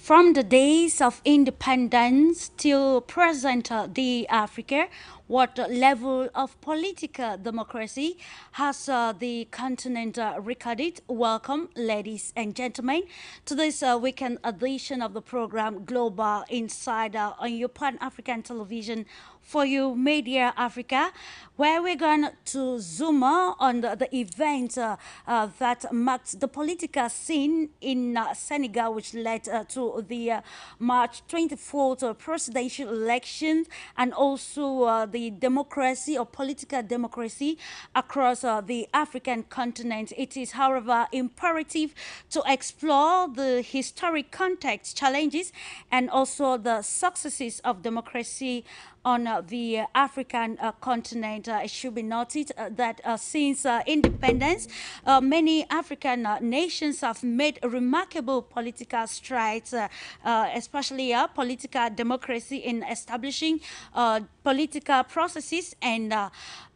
From the days of independence till present-day Africa, what level of political democracy has the continent recorded? Welcome, ladies and gentlemen, to this weekend edition of the program Global Insider on your Pan-African television for you, Media Africa, where we're going to zoom on the event that marked the political scene in Senegal, which led to the March 24th presidential election and also the democracy or political democracy across the African continent. It is, however, imperative to explore the historic context, challenges, and also the successes of democracy on the African continent. It should be noted that since independence, many African nations have made remarkable political strides, especially political democracy in establishing political processes and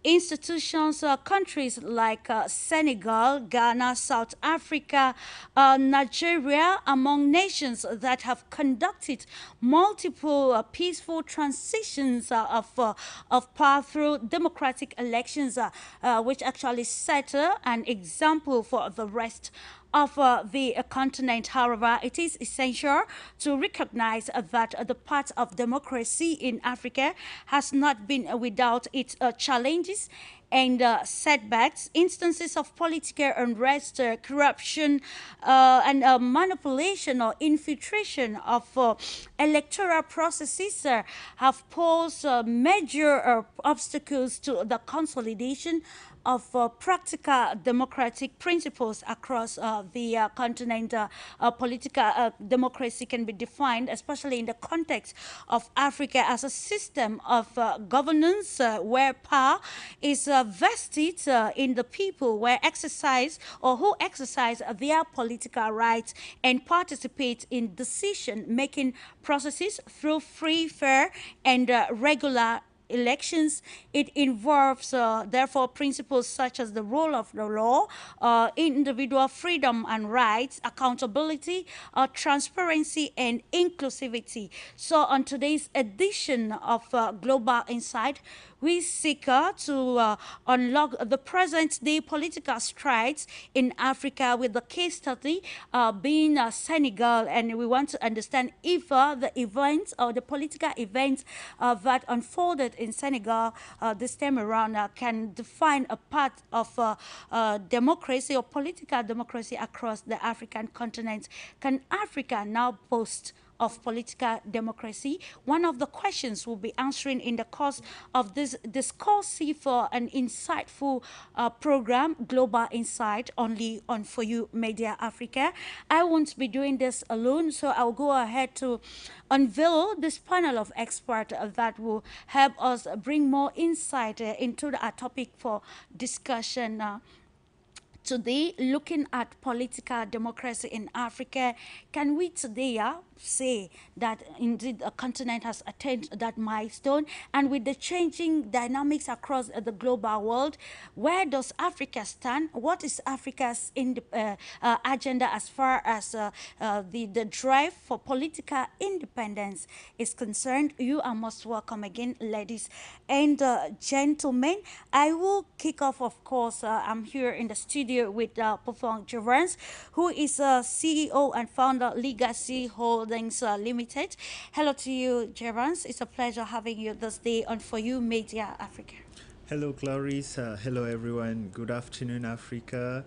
institutions. Countries like Senegal, Ghana, South Africa, Nigeria, among nations that have conducted multiple peaceful transitions of power through democratic elections, which actually set an example for the rest of the continent. However, it is essential to recognize that the path of democracy in Africa has not been without its challenges and setbacks. Instances of political unrest, corruption, and manipulation or infiltration of electoral processes have posed major obstacles to the consolidation of practical democratic principles across the continent. Political democracy can be defined, especially in the context of Africa, as a system of governance where power is vested in the people, where exercise or who exercise their political rights and participate in decision-making processes through free, fair, and regular elections. It involves, therefore, principles such as the rule of the law, individual freedom and rights, accountability, transparency, and inclusivity. So, on today's edition of Global Insight, we seek to unlock the present-day political strides in Africa with the case study being Senegal, and we want to understand if the events or the political events that unfolded in Senegal this time around can define a path of democracy or political democracy across the African continent. Can Africa now boast of political democracy? One of the questions we'll be answering in the course of this discursive and insightful program, Global Insight, only on For You Media Africa. I won't be doing this alone, so I'll go ahead to unveil this panel of experts that will help us bring more insight into our topic for discussion. Today, looking at political democracy in Africa, can we today say that indeed the continent has attained that milestone? And with the changing dynamics across the global world, where does Africa stand? What is Africa's agenda as far as the drive for political independence is concerned? You are most welcome again, ladies and gentlemen. I will kick off, of course. I'm here in the studio with Prof. JAVANS, who is CEO and founder Legacy Holdings Limited. Hello to you, JAVANS. It's a pleasure having you this day on For You Media Africa. Hello, Clarice. Hello, everyone. Good afternoon, Africa.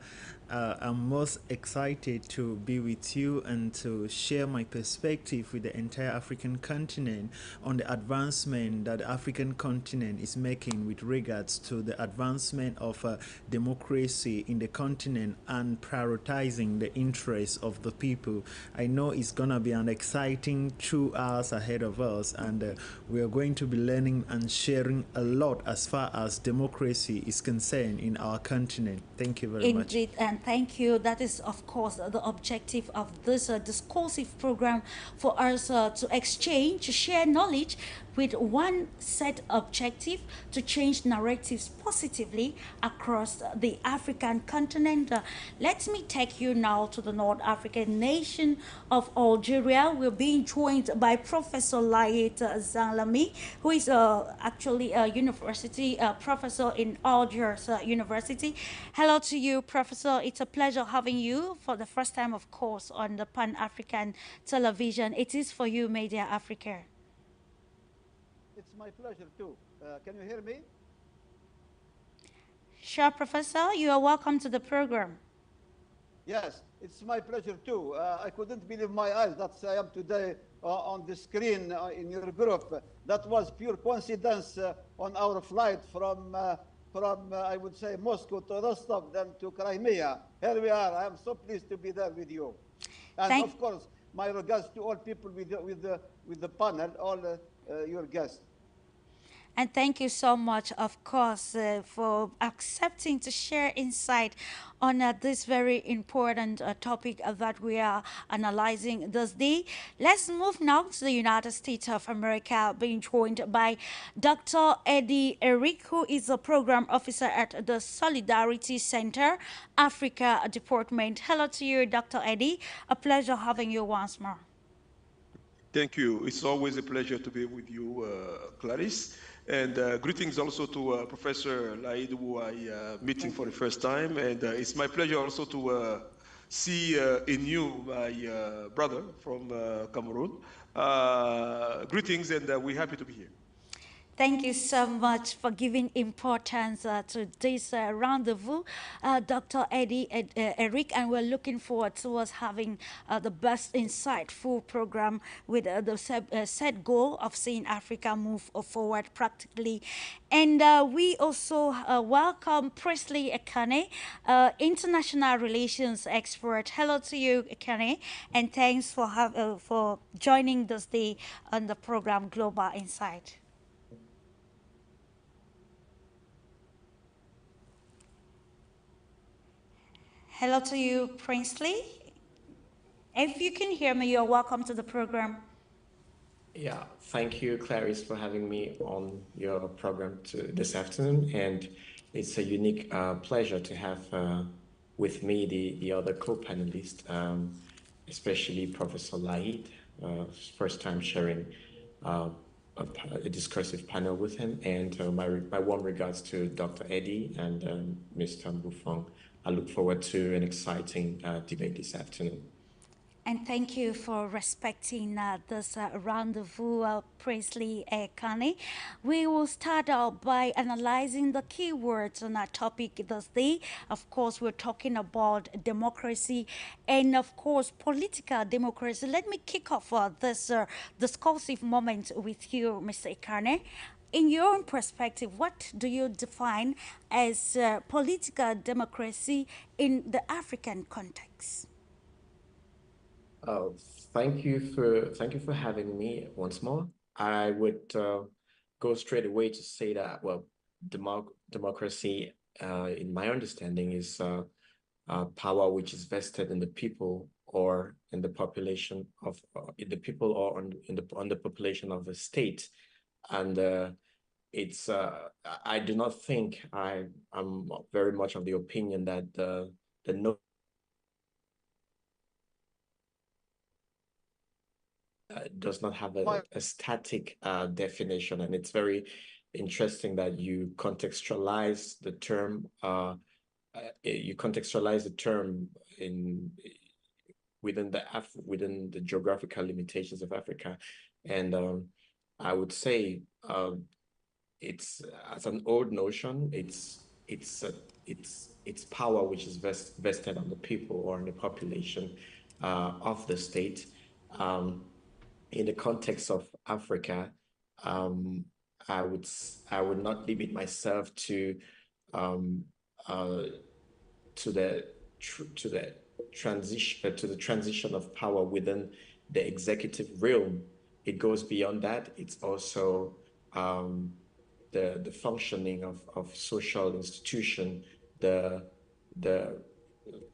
I'm most excited to be with you and to share my perspective with the entire African continent on the advancement that the African continent is making with regards to the advancement of democracy in the continent and prioritizing the interests of the people. I know it's going to be an exciting 2 hours ahead of us, and we are going to be learning and sharing a lot as far as democracy is concerned in our continent. Thank you very much. Indeed, and and thank you. That is, of course, the objective of this discursive program for us to exchange, to share knowledge with one set objective to change narratives positively across the African continent. Let me take you now to the North African nation of Algeria. We're being joined by Professor LAEED ZAGHLAMI, who is actually a university professor in Algiers University. Hello to you, Professor. It's a pleasure having you for the first time, of course, on the Pan African television. It is for you, Media Africa. It's my pleasure too. Can you hear me? Sure, Professor. You are welcome to the program. Yes, it's my pleasure too. I couldn't believe my eyes that I am today on the screen in your group. That was pure coincidence on our flight from I would say Moscow to Rostov, then to Crimea. Here we are. I am so pleased to be there with you, and Thank of course, my regards to all people with the panel, all your guests. And thank you so much, of course, for accepting to share insight on this very important topic that we are analyzing this day. Let's move now to the United States of America, being joined by Dr. Eddie Eric, who is a program officer at the Solidarity Center, Africa Department. Hello to you, Dr. Eddie. A pleasure having you once more. Thank you. It's always a pleasure to be with you, Clarice. And greetings also to Professor LAEED, who I meeting for the first time. And it's my pleasure also to see in you, my brother from Cameroon. Greetings, and we're happy to be here. Thank you so much for giving importance to this rendezvous, Dr. Eddie Eric, and we're looking forward to us having the best insightful program with the set goal of seeing Africa move forward practically. And we also welcome Presley EKANE, international relations expert. Hello to you, EKANE, and thanks for joining this day on the program Global Insight. Hello to you, Princely. If you can hear me, you're welcome to the program. Yeah, thank you, Clarice, for having me on your program this afternoon. And it's a unique pleasure to have with me the other co-panelists, especially Professor LAEED, first time sharing a discursive panel with him. And my warm regards to Dr. Eddie and Mr. MBOFUNG. I look forward to an exciting debate this afternoon. And thank you for respecting this rendezvous, Presley EKANE. We will start out by analyzing the keywords on our topic this day. Of course, we're talking about democracy and, of course, political democracy. Let me kick off this discursive moment with you, Mr. EKANE. In your own perspective, what do you define as political democracy in the African context? Uh, thank you for having me once more. I would go straight away to say that, well, democracy, in my understanding, is power which is vested in the people or in the population of in the people or on the population of a state, and it's I do not think I'm very much of the opinion that the no does not have a static definition, and it's very interesting that you contextualize the term in within the geographical limitations of Africa, and I would say it's as an old notion, it's power which is vested on the people or on the population of the state. In the context of Africa, I would not limit myself to the transition of power within the executive realm. It goes beyond that. It's also the functioning of social institution, the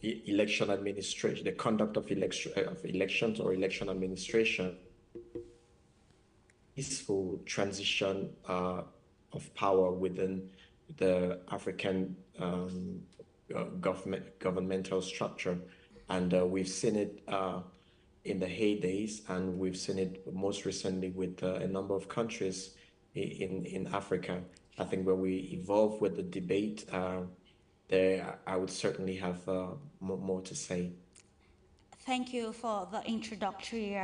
election administration, the conduct of elections or election administration, peaceful transition of power within the African governmental structure. And we've seen it in the heydays, and we've seen it most recently with a number of countries in Africa. I think where we evolve with the debate, there I would certainly have more to say. Thank you for the introductory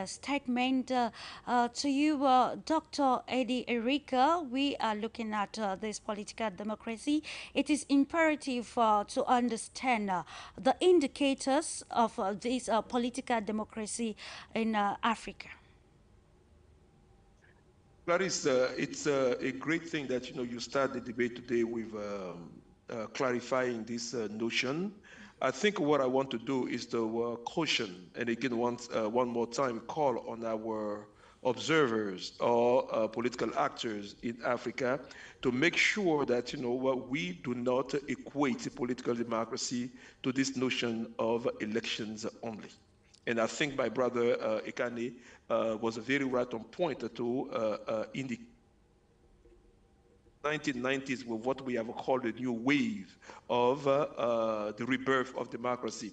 statement. To you, Dr. Eddie Erika, we are looking at this political democracy. It is imperative to understand the indicators of this political democracy in Africa. Clarice, it's a great thing that you start the debate today with clarifying this notion. I think what I want to do is to caution, and again, one more time, call on our observers or political actors in Africa to make sure that we do not equate political democracy to this notion of elections only. And I think my brother EKANE was very right on point to indicate 1990s were what we have called a new wave of the rebirth of democracy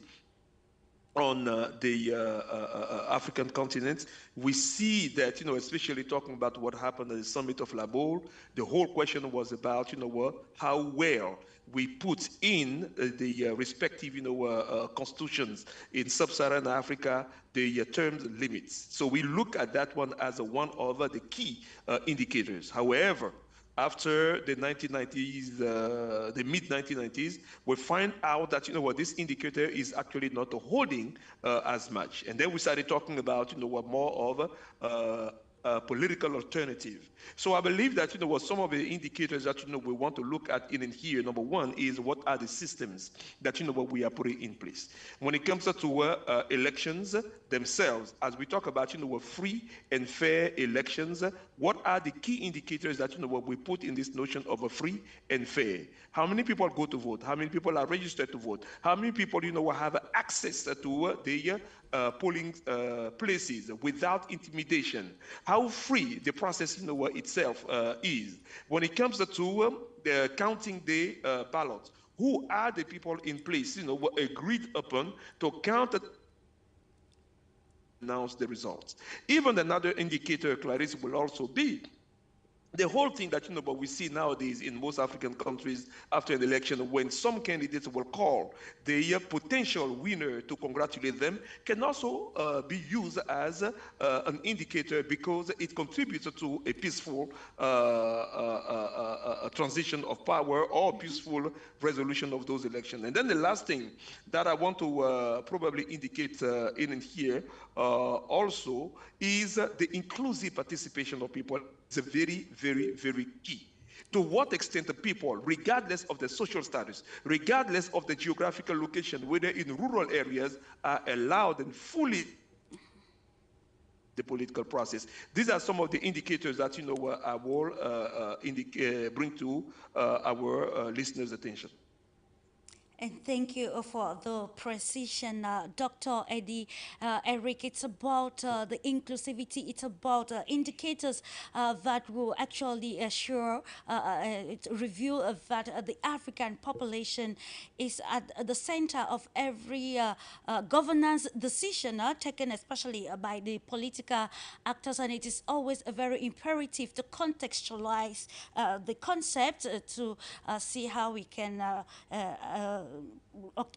on the African continent. We see that, especially talking about what happened at the summit of Labor, the whole question was about, how well we put in the respective, constitutions in sub-Saharan Africa, the term limits. So we look at that one as one of the key indicators. However, after the 1990s, the mid-1990s, we find out that, this indicator is actually not holding as much. And then we started talking about, more of a political alternative. So I believe that, some of the indicators that, we want to look at in here, number one is what are the systems that, we are putting in place. When it comes to elections themselves, as we talk about, free and fair elections, what are the key indicators that, we put in this notion of a free and fair? How many people go to vote? How many people are registered to vote? How many people, have access to the polling places without intimidation? How free the process, itself is. When it comes to the counting the ballots, who are the people in place, agreed upon to count announce the results? Even another indicator, Clarice, will also be the whole thing that but we see nowadays in most African countries after an election, when some candidates will call the potential winner to congratulate them, can also be used as an indicator, because it contributes to a peaceful transition of power or peaceful resolution of those elections. And then the last thing that I want to probably indicate in here also is the inclusive participation of people. It's a very, very, very key. To what extent the people, regardless of the social status, regardless of the geographical location, whether in rural areas, are allowed and fully the political process. These are some of the indicators that I will bring to our listeners' attention. And thank you for the precision, Dr. Eddie Eric. It's about the inclusivity. It's about indicators that will actually assure, reveal that the African population is at the center of every governance decision taken, especially by the political actors. And it is always a very imperative to contextualize the concept to see how we can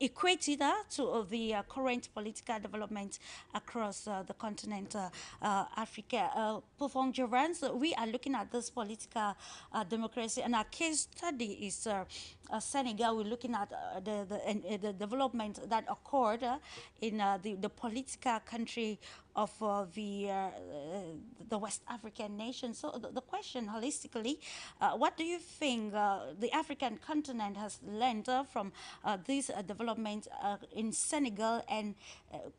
equated to the current political development across the continent Africa. Prof. JAVANS, we are looking at this political democracy, and our case study is Senegal. We're looking at the development that occurred in the political country of the West African nation. So the question holistically, what do you think the African continent has learned from this development in Senegal, and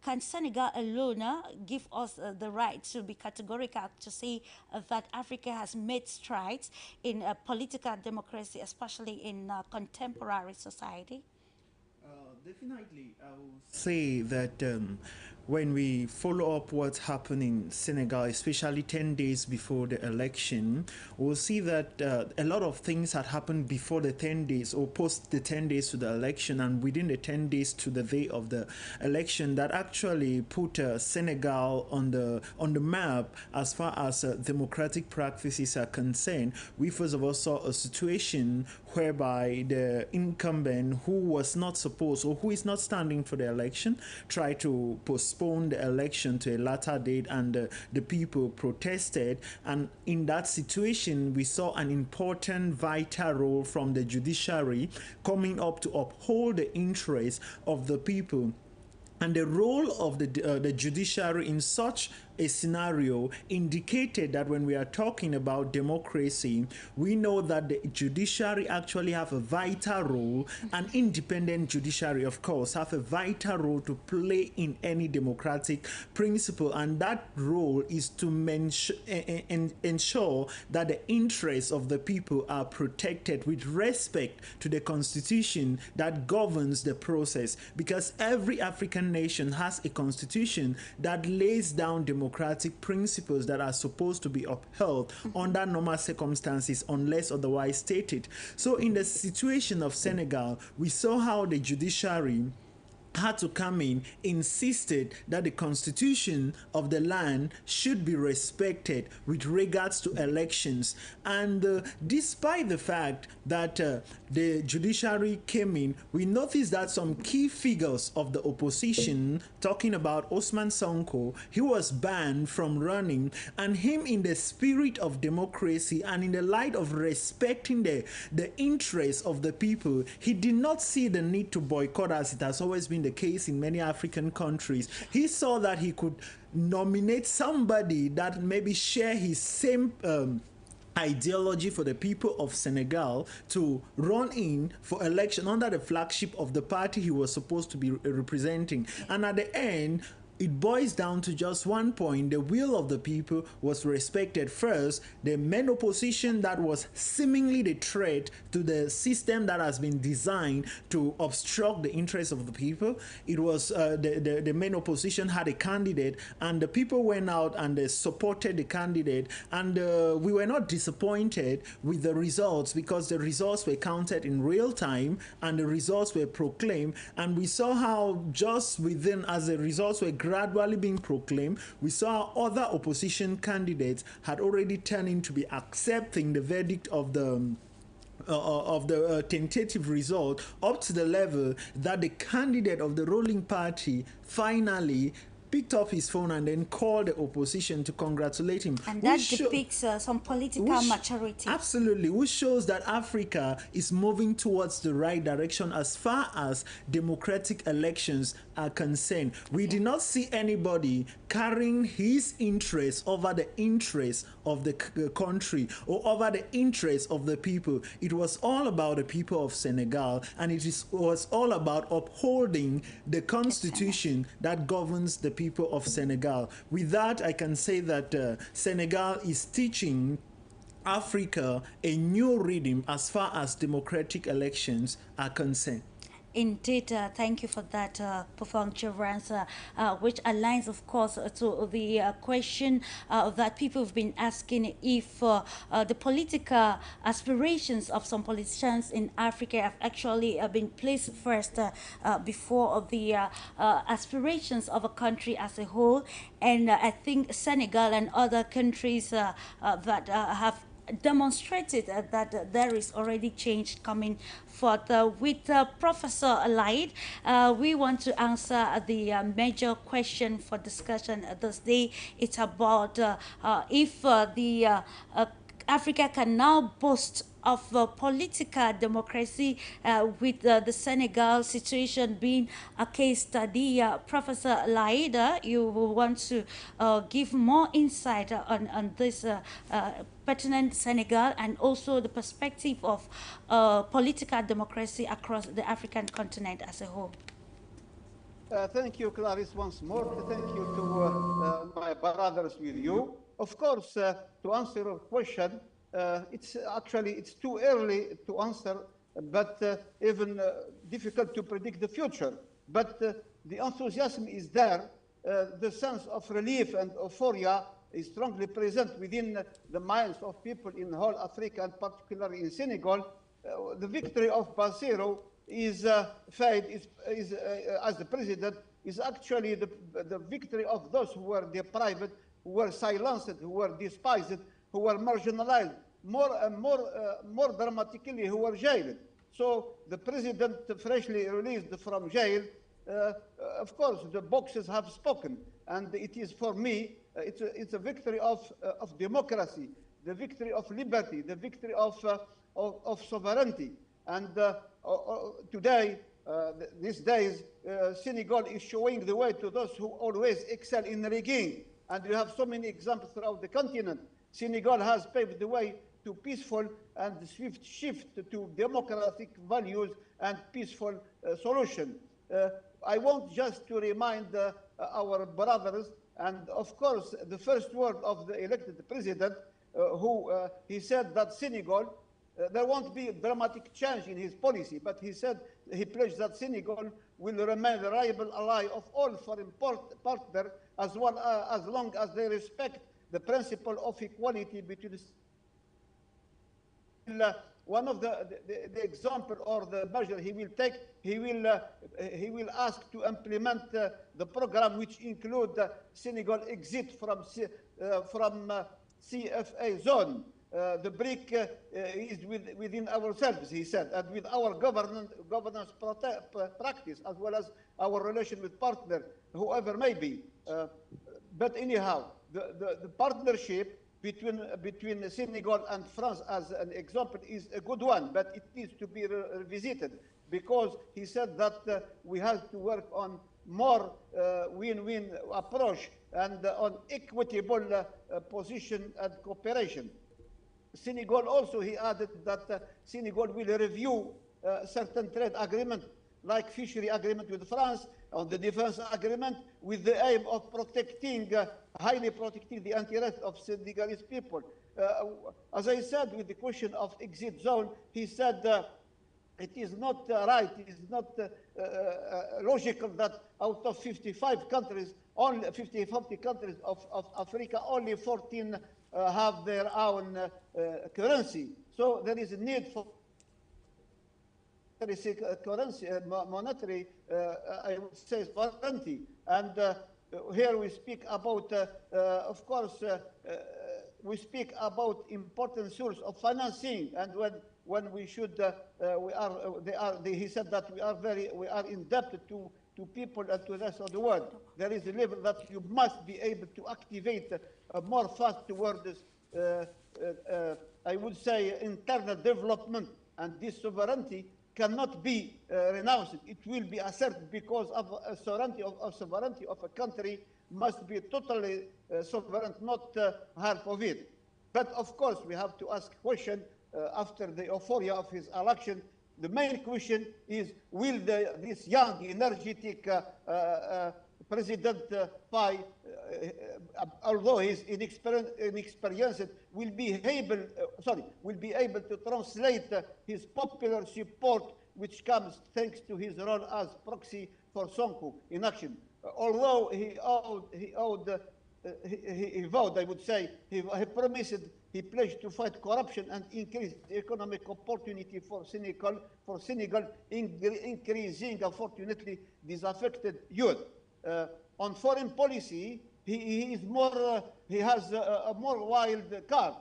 can Senegal alone give us the right to be categorical to say that Africa has made strides in political democracy, especially in contemporary society? Definitely, I will say that when we follow up what's happened in Senegal, especially 10 days before the election, we'll see that a lot of things had happened before the 10 days or post the 10 days to the election and within the 10 days to the day of the election that actually put Senegal on the map as far as democratic practices are concerned. We first of all saw a situation whereby the incumbent who was not supposed or who is not standing for the election tried to postpone the election to a later date, and the people protested. And in that situation, we saw an important vital role from the judiciary coming up to uphold the interests of the people. And the role of the judiciary in such a scenario indicated that when we are talking about democracy, we know that the judiciary actually have a vital role, an independent judiciary, of course, have a vital role to play in any democratic principle, and that role is to ensure that the interests of the people are protected with respect to the constitution that governs the process, because every African nation has a constitution that lays down democratic principles that are supposed to be upheld under normal circumstances unless otherwise stated. So in the situation of Senegal, we saw how the judiciary had to come in, insisted that the constitution of the land should be respected with regards to elections. And despite the fact that the judiciary came in, we noticed that some key figures of the opposition, talking about Osman Sonko, he was banned from running, and him, in the spirit of democracy and in the light of respecting the interests of the people, he did not see the need to boycott as it has always been the case in many African countries. He saw that he could nominate somebody that maybe share his same ideology for the people of Senegal to run in for election under the flagship of the party he was supposed to be representing. And at the end, it boils down to just one point: the will of the people was respected first. The main opposition that was seemingly the threat to the system that has been designed to obstruct the interests of the people, it was the main opposition had a candidate, and the people went out and they supported the candidate, and we were not disappointed with the results, because the results were counted in real time and the results were proclaimed, and we saw how just within, as the results were gradually being proclaimed, we saw other opposition candidates had already turned in to be accepting the verdict of the tentative result, up to the level that the candidate of the ruling party finally picked up his phone and then called the opposition to congratulate him. And that depicts some political maturity. Absolutely, which shows that Africa is moving towards the right direction as far as democratic elections are concerned. We did not see anybody carrying his interests over the interests of the country or over the interests of the people. It was all about the people of Senegal, and was all about upholding the constitution that governs the people of Senegal. With that, I can say that Senegal is teaching Africa a new rhythm as far as democratic elections are concerned. Indeed, thank you for that profound answer, which aligns, of course, to the question that people have been asking, if the political aspirations of some politicians in Africa have actually been placed first before the aspirations of a country as a whole. And I think Senegal and other countries that have demonstrated that there is already change coming forth. With Professor LAEED, we want to answer the major question for discussion this day. It's about if the Africa can now boast of political democracy, with the Senegal situation being a case study. Professor LAEED, you want to give more insight on this pertinent Senegal, and also the perspective of political democracy across the African continent as a whole. Thank you, Clarice, once more. Thank you to my brothers with you. Of course, to answer your question, it's too early to answer but even difficult to predict the future. But the enthusiasm is there. The sense of relief and euphoria is strongly present within the minds of people in whole Africa, and particularly in Senegal. The victory of Bassirou is as the president, is actually the victory of those who were deprived, who were silenced, who were despised, who were marginalized, more dramatically, who were jailed. So the president, freshly released from jail, of course, the boxes have spoken, and it is, for me, it's a victory of democracy, the victory of liberty, the victory of sovereignty. And today, these days, Senegal is showing the way to those who always excel in rigging. And you have so many examples throughout the continent. Senegal has paved the way to peaceful and swift shift to democratic values and peaceful solution. I want just to remind our brothers, and of course, the first word of the elected president, he said that Senegal, there won't be a dramatic change in his policy, but he said, he pledged that Senegal will remain a reliable ally of all foreign partners, as long as they respect the principle of equality between one of the example or the measure he will take, he will ask to implement the program, which include Senegal exit from CFA zone. The BRIC is within ourselves, he said, and with our governance practice, as well as our relation with partner, whoever may be. But anyhow, the partnership between Senegal and France, as an example, is a good one, but it needs to be revisited, because he said that we have to work on more win-win approach and on equitable position and cooperation. Senegal also, he added that Senegal will review certain trade agreements, like fishery agreement with France, on the defense agreement, with the aim of highly protecting the interest of Senegalese people. As I said, with the question of exit zone, he said it is not right, it is not logical that out of 55 countries, only 50 countries of Africa, only 14 have their own currency. So there is a need for currency, monetary, I would say, sovereignty. And here we speak about, of course, we speak about important source of financing, and when we should, he said that we are indebted to people and to the rest of the world. There is a level that you must be able to activate more fast towards, I would say, internal development, and this sovereignty cannot be renounced. It will be asserted, because of sovereignty of a country must be totally sovereign, not half of it. But of course, we have to ask question after the euphoria of his election. The main question is, will this young, energetic President Pai, although he's inexperienced, will be able to translate his popular support, which comes thanks to his role as proxy for Sonko in action. Although he vowed, I would say, he promised, he pledged to fight corruption and increase the economic opportunity for Senegal, increasing, unfortunately, disaffected youth. On foreign policy, he has a more wild card.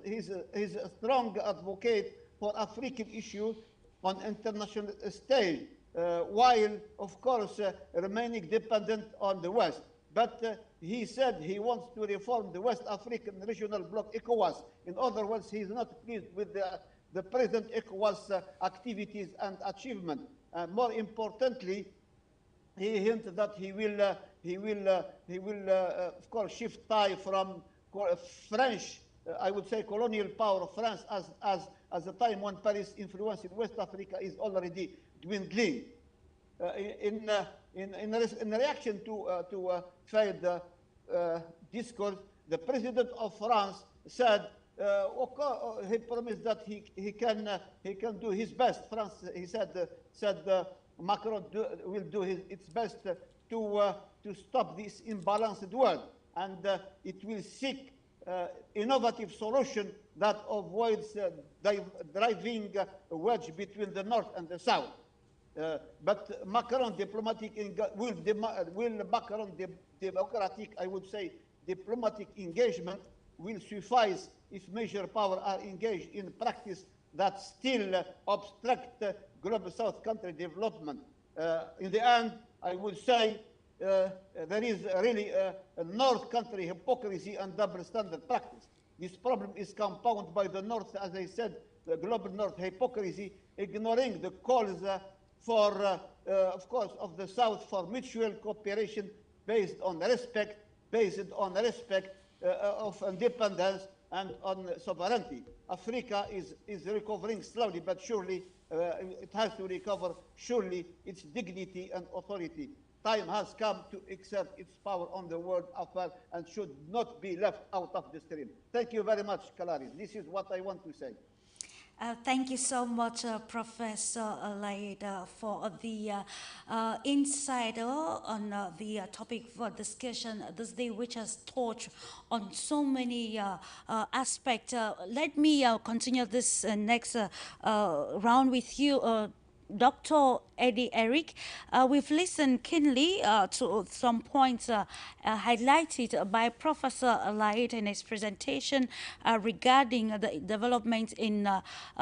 He's a strong advocate for African issues on international stage, while, of course, remaining dependent on the West. But he said he wants to reform the West African regional bloc, ECOWAS. In other words, he is not pleased with the present ECOWAS activities and achievement. More importantly, he hinted that he will, of course, shift tie from French, I would say, colonial power of France, as the time when Paris' influence in West Africa is already dwindling. In reaction to Fayed discourse, the president of France said he promised that he can do his best. France, he said Macron will do its best to stop this imbalanced world, and it will seek innovative solution that avoids driving a wedge between the north and the south. But Macron democratic, I would say, diplomatic engagement will suffice if major powers are engaged in practice that still obstruct global South country development. In the end, I would say there is really a North country hypocrisy and double standard practice. This problem is compounded by the North, as I said, the global North hypocrisy, ignoring the calls for, of course, of the South for mutual cooperation based on respect of independence and on sovereignty. Africa is recovering slowly but surely. It has to recover surely its dignity and authority. Time has come to exert its power on the world affair and should not be left out of the stream. Thank you very much, Clarice. This is what I want to say. Thank you so much, Professor LAEED, for the insight on the topic for discussion this day, which has touched on so many aspects. Let me continue this next round with you, Dr. Eddie Eric. We've listened keenly to some points highlighted by Professor LAEED in his presentation regarding the development in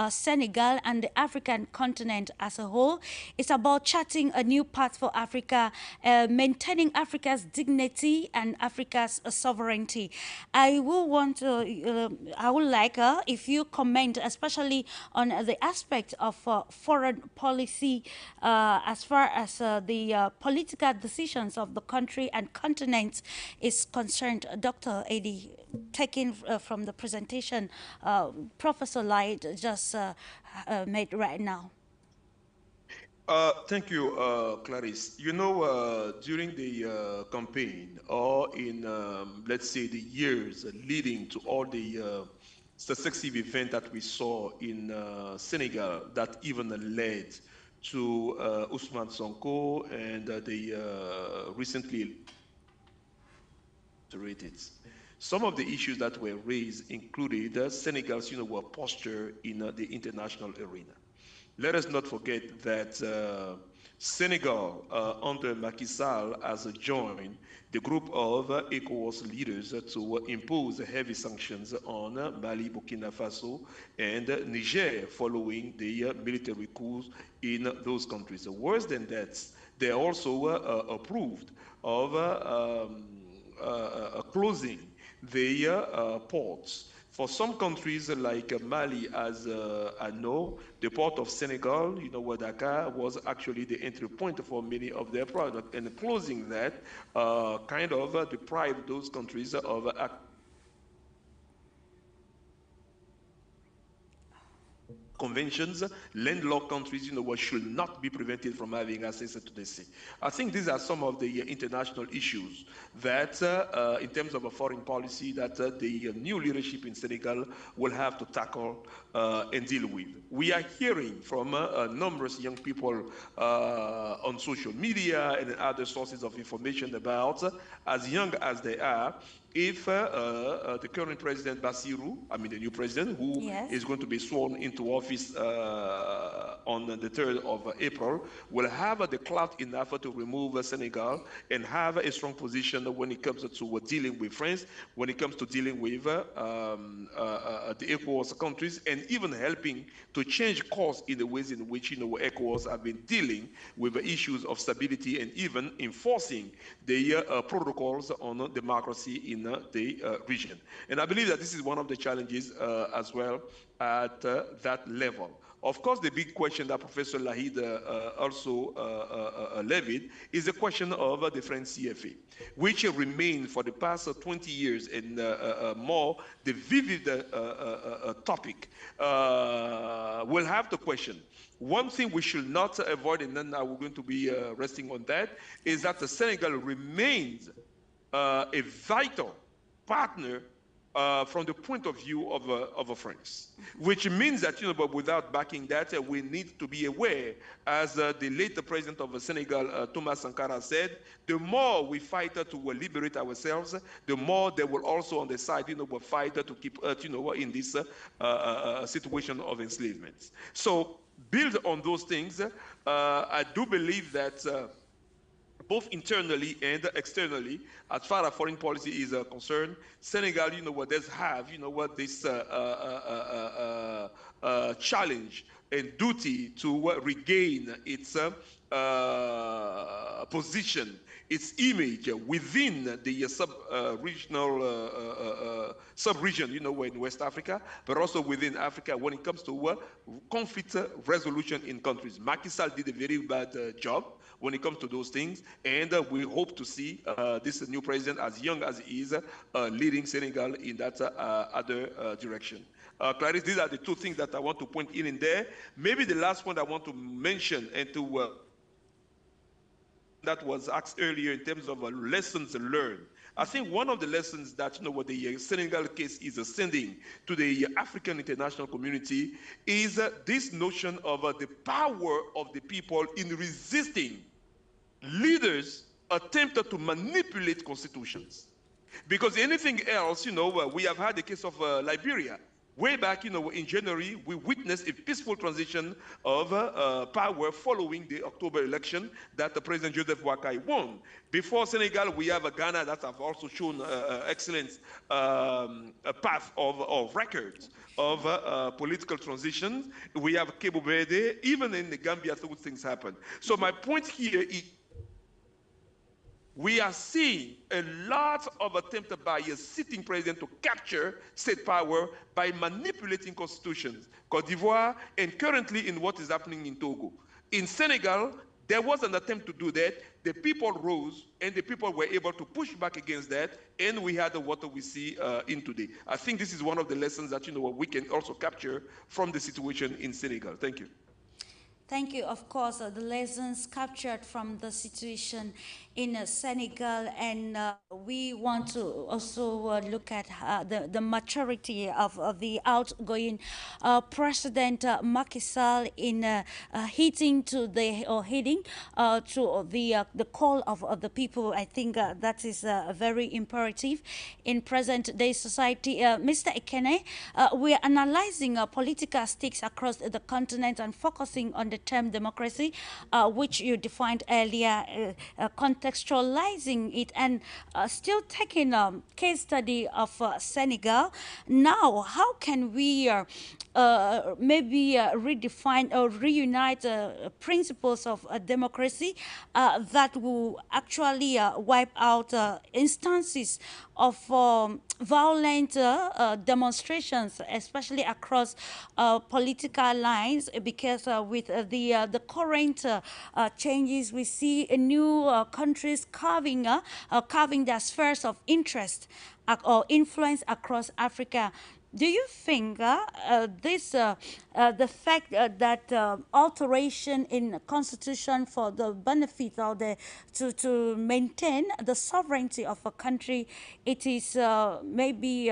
Senegal and the African continent as a whole. It's about charting a new path for Africa, maintaining Africa's dignity and Africa's sovereignty. I would like if you comment, especially on the aspect of foreign policy as far as the political decisions of the country and continent is concerned. Dr. Eddie, taking from the presentation Professor LAEED just made right now. Thank you, Clarice. You know, during the campaign or in, let's say, the years leading to all the successive events that we saw in Senegal that even led to Ousmane Sonko and the recently rated. Some of the issues that were raised included Senegal's posture in the international arena. Let us not forget that Senegal, under Macky Sall, has joined the group of ECOWAS leaders to impose heavy sanctions on Mali, Burkina Faso, and Niger following the military coups in those countries. Worse than that, they also approved of closing their ports. For some countries like Mali, as I know, the port of Senegal, where Dakar was actually the entry point for many of their products, and closing that kind of deprived those countries of conventions. Landlocked countries, should not be prevented from having access to the sea. I think these are some of the international issues that, in terms of a foreign policy, that the new leadership in Senegal will have to tackle and deal with. We are hearing from numerous young people on social media and other sources of information about, as young as they are, if the current president Bassirou, the new president, who is going to be sworn into office on the 3rd of April, will have the clout enough to remove Senegal and have a strong position when it comes to dealing with France, when it comes to dealing with the ECOWAS countries, and even helping to change course in the ways in which ECOWAS have been dealing with the issues of stability and even enforcing the protocols on democracy in the region. And I believe that this is one of the challenges as well at that level. Of course, the big question that Professor LAEED also levied is the question of the French CFA, which remained for the past 20 years and more the vivid topic. We'll have to question. One thing we should not avoid, and then we're going to be resting on that, is that the Senegal remains a vital partner from the point of view of France, which means that, but without backing that, we need to be aware, as the late president of Senegal, Thomas Sankara, said, the more we fight to liberate ourselves, the more they will also on the side, fight to keep us, in this situation of enslavement. So build on those things. I do believe that both internally and externally, as far as foreign policy is concerned, Senegal, does have, this challenge and duty to regain its position, its image within the sub-region, in West Africa, but also within Africa when it comes to conflict resolution in countries. Macky Sall did a very bad job when it comes to those things, and we hope to see this new president, as young as he is, leading Senegal in that other direction. Clarisse, these are the two things that I want to point in there. Maybe the last one I want to mention, and to that was asked earlier in terms of lessons learned. I think one of the lessons that what the Senegal case is sending to the African international community is this notion of the power of the people in resisting leaders attempted to manipulate constitutions. Because anything else, we have had the case of Liberia. Way back, in January, we witnessed a peaceful transition of power following the October election that President Joseph Boakai won. Before Senegal, we have Ghana that have also shown excellent path of records of political transitions. We have Cabo Verde. Even in the Gambia, those things happen. So my point here is, we are seeing a lot of attempts by a sitting president to capture state power by manipulating constitutions, Côte d'Ivoire, and currently in what is happening in Togo. In Senegal, there was an attempt to do that. The people rose, and the people were able to push back against that, and we had what we see in today. I think this is one of the lessons that we can also capture from the situation in Senegal. Thank you. Thank you. Of course, the lessons captured from the situation in Senegal, and we want to also look at the maturity of the outgoing President Macky Sall in heeding to the call of the people. I think that is very imperative in present day society. Mr. EKANE, we are analyzing political stakes across the continent and focusing on the term democracy, which you defined earlier, contextualizing it, and still taking a case study of Senegal. Now, how can we maybe redefine or reunite principles of democracy that will actually wipe out instances of violent demonstrations, especially across political lines, because with the current changes, we see new countries carving their spheres of interest or influence across Africa. Do you think the fact that alteration in constitution for the benefit or to maintain the sovereignty of a country, it is maybe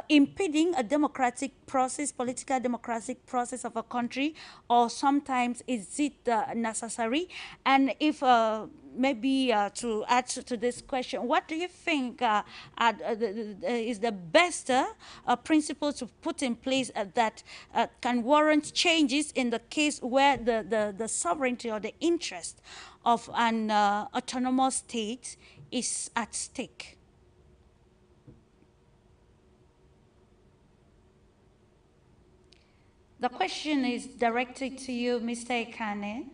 impeding a democratic process, political democratic process of a country, or sometimes is it necessary? And if maybe to add to this question, what do you think is the best principle to put in place that can warrant changes in the case where the sovereignty or the interest of an autonomous state is at stake? The question is directed to you, Mr. EKANE.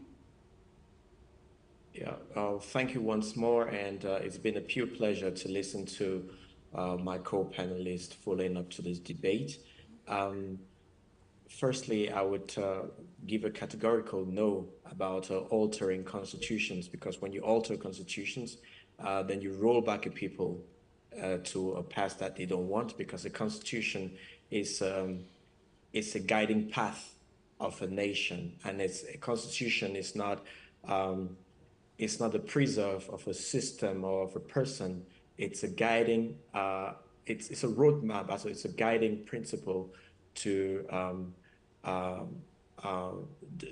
Yeah, thank you once more, and it's been a pure pleasure to listen to my co-panelists following up to this debate. Firstly, I would give a categorical no about altering constitutions, because when you alter constitutions, then you roll back a people to a path that they don't want, because the constitution is a guiding path of a nation, and a constitution is not the preserve of a system or of a person. It's a guiding it's a roadmap, also it's a guiding principle to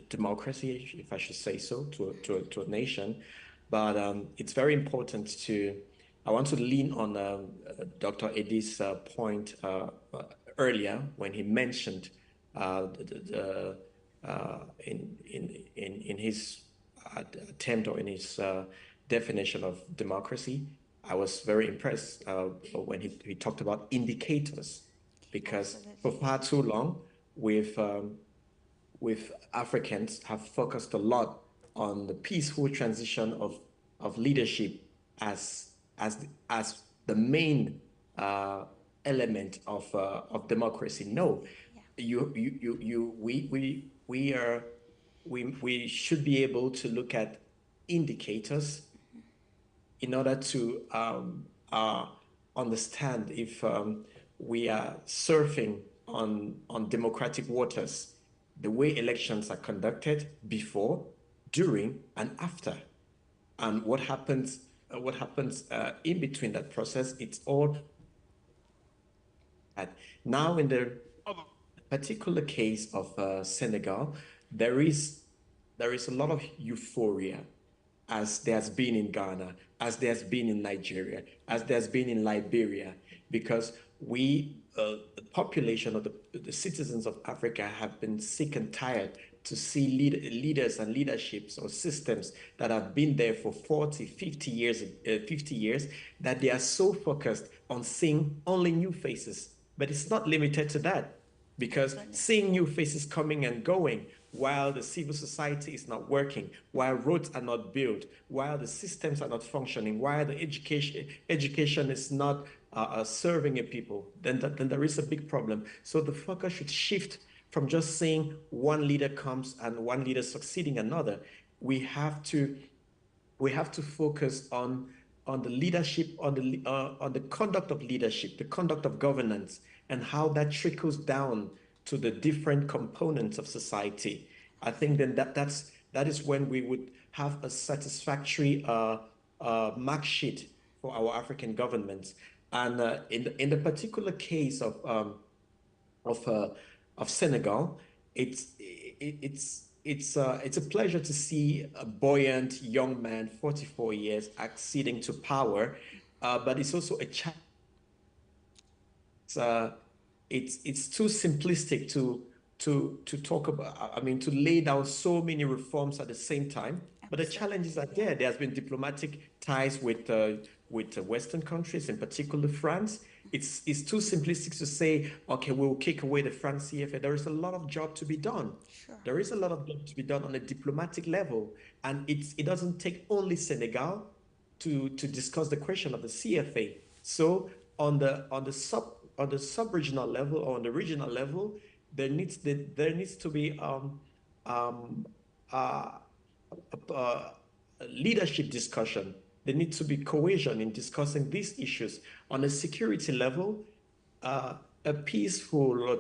democracy, if I should say so, to a nation. But it's very important to, I want to lean on Dr. Edi's point earlier when he mentioned in his attempt or in his definition of democracy. I was very impressed when he talked about indicators, because for far too long with Africans have focused a lot on the peaceful transition of leadership as the main element of democracy. No, we should be able to look at indicators in order to understand if we are surfing on democratic waters, the way elections are conducted before, during, and after, and what happens in between that process. It's all at now. In the particular case of Senegal, there is a lot of euphoria, as there's been in Ghana, as there's been in Nigeria, as there's been in Liberia, because the population of the citizens of Africa have been sick and tired to see leaders and leaderships or systems that have been there for 40, 50 years, that they are so focused on seeing only new faces. But it's not limited to that, because seeing new faces coming and going while the civil society is not working, while roads are not built, while the systems are not functioning, while the education is not serving a people, then there is a big problem. So the focus should shift from just saying one leader comes and one leader succeeding another. We have to focus on the leadership, on the conduct of leadership, the conduct of governance, and how that trickles down to the different components of society. I think then that is when we would have a satisfactory mark sheet for our African governments. And in the particular case of Senegal, it's a pleasure to see a buoyant young man, 44 years, acceding to power, but it's also a challenge. It's too simplistic to talk about, I mean, to lay down so many reforms at the same time. But the challenges are there. There's been diplomatic ties with Western countries, in particular France. It's too simplistic to say, okay, we'll kick away the France CFA. There is a lot of job to be done. Sure. There is a lot of job to be done on a diplomatic level. And it doesn't take only Senegal to discuss the question of the CFA. So on the sub-regional level or on the regional level, there needs to be leadership discussion. There needs to be cohesion in discussing these issues. On a security level, a peaceful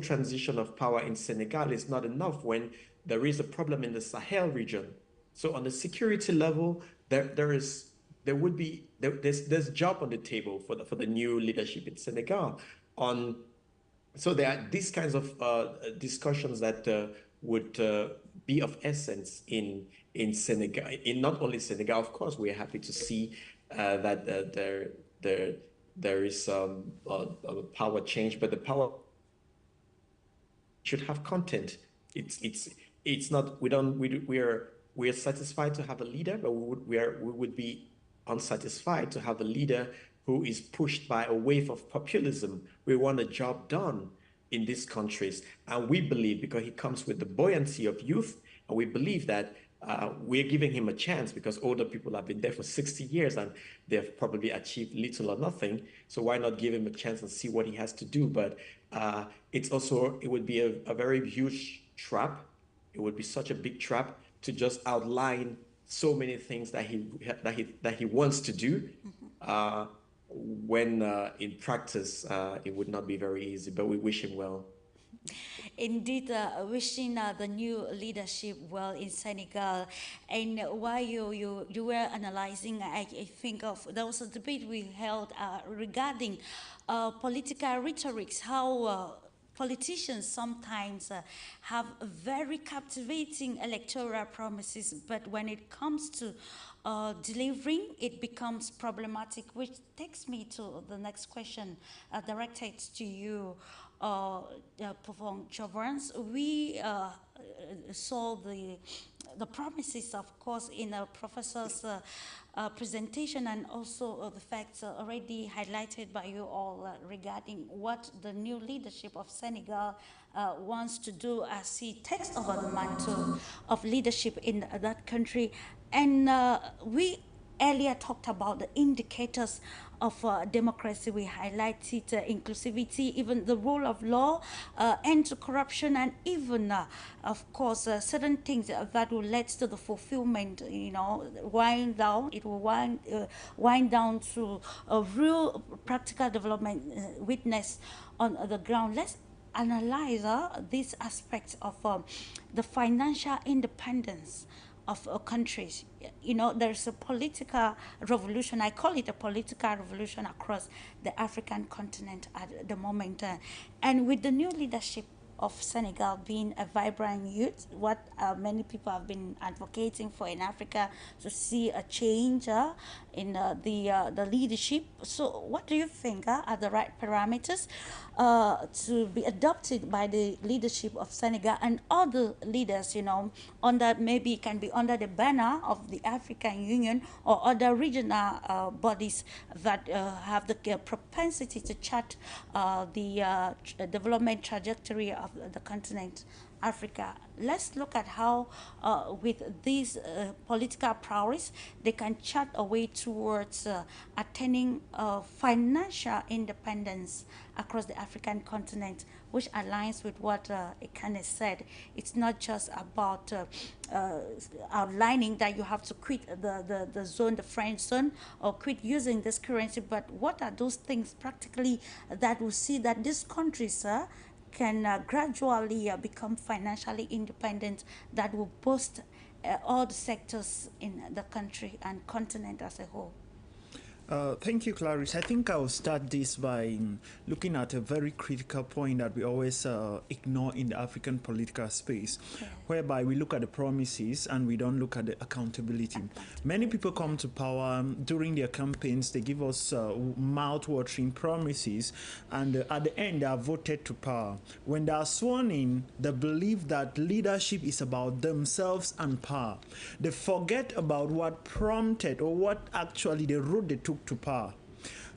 transition of power in Senegal is not enough when there is a problem in the Sahel region. So on the security level, there's job on the table for the new leadership in Senegal. So there are these kinds of discussions that would be of essence in Senegal. In not only Senegal, of course, we're happy to see that there is a power change, but the power should have content. It's not, we're satisfied to have a leader, but we would be unsatisfied to have a leader who is pushed by a wave of populism. We want a job done in these countries. And we believe, because he comes with the buoyancy of youth, and we believe that we're giving him a chance, because older people have been there for 60 years and they've probably achieved little or nothing. So why not give him a chance and see what he has to do? But it would be a very huge trap. It would be such a big trap to just outline so many things that he wants to do. When in practice, it would not be very easy, but we wish him well. Indeed, wishing the new leadership well in Senegal. And while you were analyzing, I think of there was a debate we held regarding political rhetorics, how politicians sometimes have very captivating electoral promises, but when it comes to delivering, it becomes problematic, which takes me to the next question directed to you, Prof. JAVANS. We saw the promises, of course, in a professor's presentation, and also the facts already highlighted by you all regarding what the new leadership of Senegal wants to do as he takes over the mantle of leadership in that country. And we earlier talked about the indicators of democracy. We highlighted inclusivity, even the rule of law, end to corruption, and even, of course, certain things that will lead to the fulfillment, wind down. It will wind down to a real practical development witnessed on the ground. Let's analyze these aspects of the financial independence of countries. There's a political revolution. I call it a political revolution across the African continent at the moment. And with the new leadership of Senegal being a vibrant youth, what many people have been advocating for in Africa, to see a change in the leadership. So what do you think are the right parameters to be adopted by the leadership of Senegal and other leaders, under, maybe it can be under the banner of the African Union or other regional bodies that have the propensity to chart the development trajectory of the continent, Africa. Let's look at how, with these political priorities, they can chart a way towards attaining financial independence across the African continent, which aligns with what EKANE said. It's not just about outlining that you have to quit the zone, the French zone, or quit using this currency, but what are those things practically that will see that these countries can gradually become financially independent, that will boost all the sectors in the country and continent as a whole? Thank you, Clarice. I think I'll start this by looking at a very critical point that we always ignore in the African political space, whereby we look at the promises and we don't look at the accountability. Many people come to power during their campaigns. They give us mouth-watering promises, and at the end, they are voted to power. When they are sworn in, they believe that leadership is about themselves and power. They forget about what prompted or what actually the road they took to power.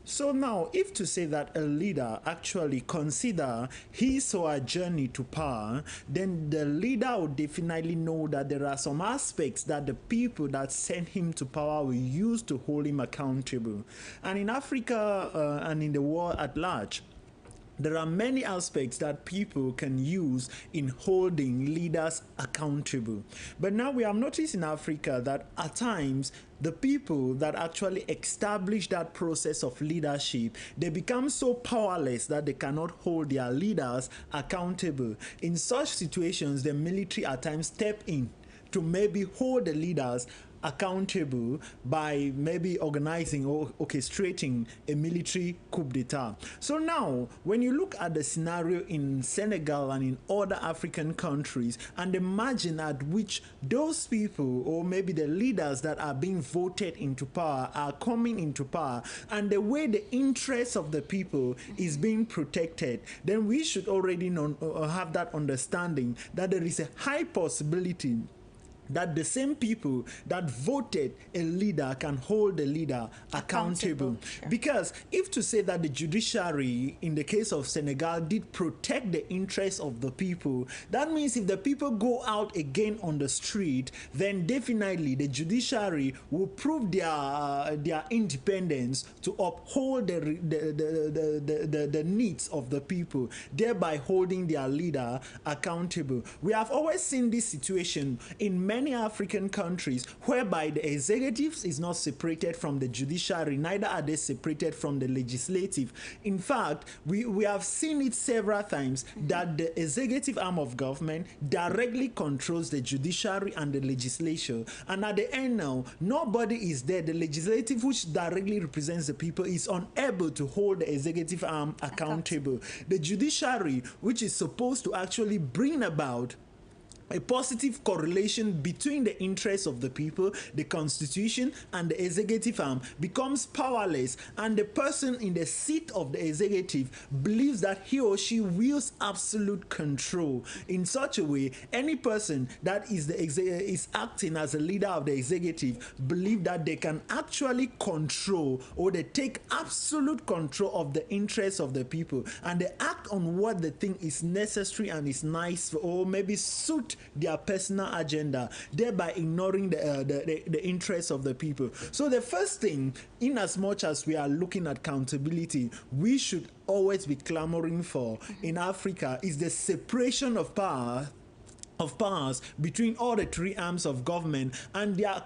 So now, if to say that a leader actually consider his or her journey to power, then the leader would definitely know that there are some aspects that the people that sent him to power will use to hold him accountable. And in Africa and in the world at large, there are many aspects that people can use in holding leaders accountable. But now we have noticed in Africa that at times the people that actually establish that process of leadership, they become so powerless that they cannot hold their leaders accountable. In such situations, the military at times step in to maybe hold the leaders accountable by maybe organizing or orchestrating a military coup d'etat. So now, when you look at the scenario in Senegal and in other African countries, and the margin at which those people, or maybe the leaders that are being voted into power, are coming into power, and the way the interests of the people is being protected, then we should already have that understanding that there is a high possibility that the same people that voted a leader can hold the leader accountable. Sure. Because if to say that the judiciary, in the case of Senegal, did protect the interests of the people, that means if the people go out again on the street, then definitely the judiciary will prove their independence to uphold the needs of the people, thereby holding their leader accountable. We have always seen this situation in many many African countries whereby the executive is not separated from the judiciary, neither are they separated from the legislative. In fact, we have seen it several times that the executive arm of government directly controls the judiciary and the legislature. And at the end now, nobody is there. The legislative, which directly represents the people, is unable to hold the executive arm accountable. The judiciary, which is supposed to actually bring about a positive correlation between the interests of the people, the constitution, and the executive arm, becomes powerless, and the person in the seat of the executive believes that he or she wields absolute control. In such a way, any person that is acting as a leader of the executive believe that they can actually control, or they take absolute control of the interests of the people, and they act on what they think is necessary and is nice, or maybe suit their personal agenda, thereby ignoring the interests of the people. So the first thing, in as much as we are looking at accountability, we should always be clamoring for in Africa is the separation of powers between all the three arms of government, and their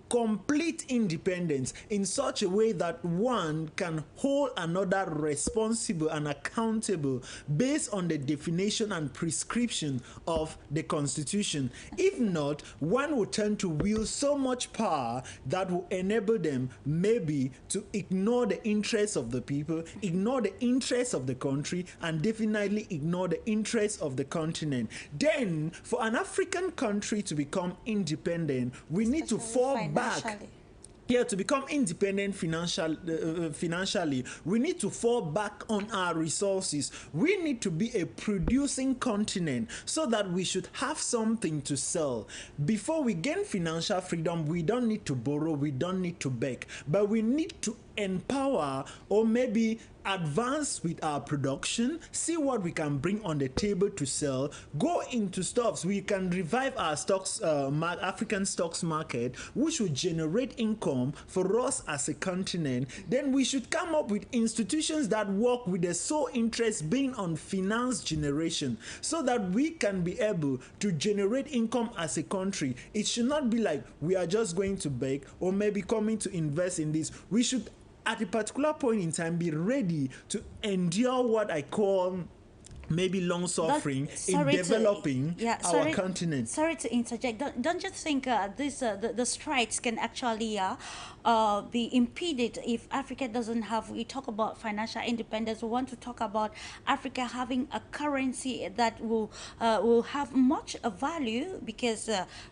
complete independence, in such a way that one can hold another responsible and accountable based on the definition and prescription of the constitution. If not, one will tend to wield so much power that will enable them maybe to ignore the interests of the people, ignore the interests of the country, and definitely ignore the interests of the continent. Then for an African country to become independent, we need to fall back. Yeah, to become independent financially, we need to fall back on our resources. We need to be a producing continent so that we should have something to sell. Before we gain financial freedom, we don't need to borrow, we don't need to beg, but we need to empower, or maybe advance with our production, see what we can bring on the table to sell, go into stocks. We can revive our stocks, African stocks market, which will generate income for us as a continent. Then we should come up with institutions that work with the sole interest being on finance generation, so that we can be able to generate income as a country. It should not be like we are just going to beg, or maybe coming to invest in this. We should, at a particular point in time, be ready to endure what I call maybe long suffering in developing our continent. Sorry to interject. Don't you think the strides can actually be impeded if Africa doesn't have, we talk about financial independence, we want to talk about Africa having a currency that will have much value, because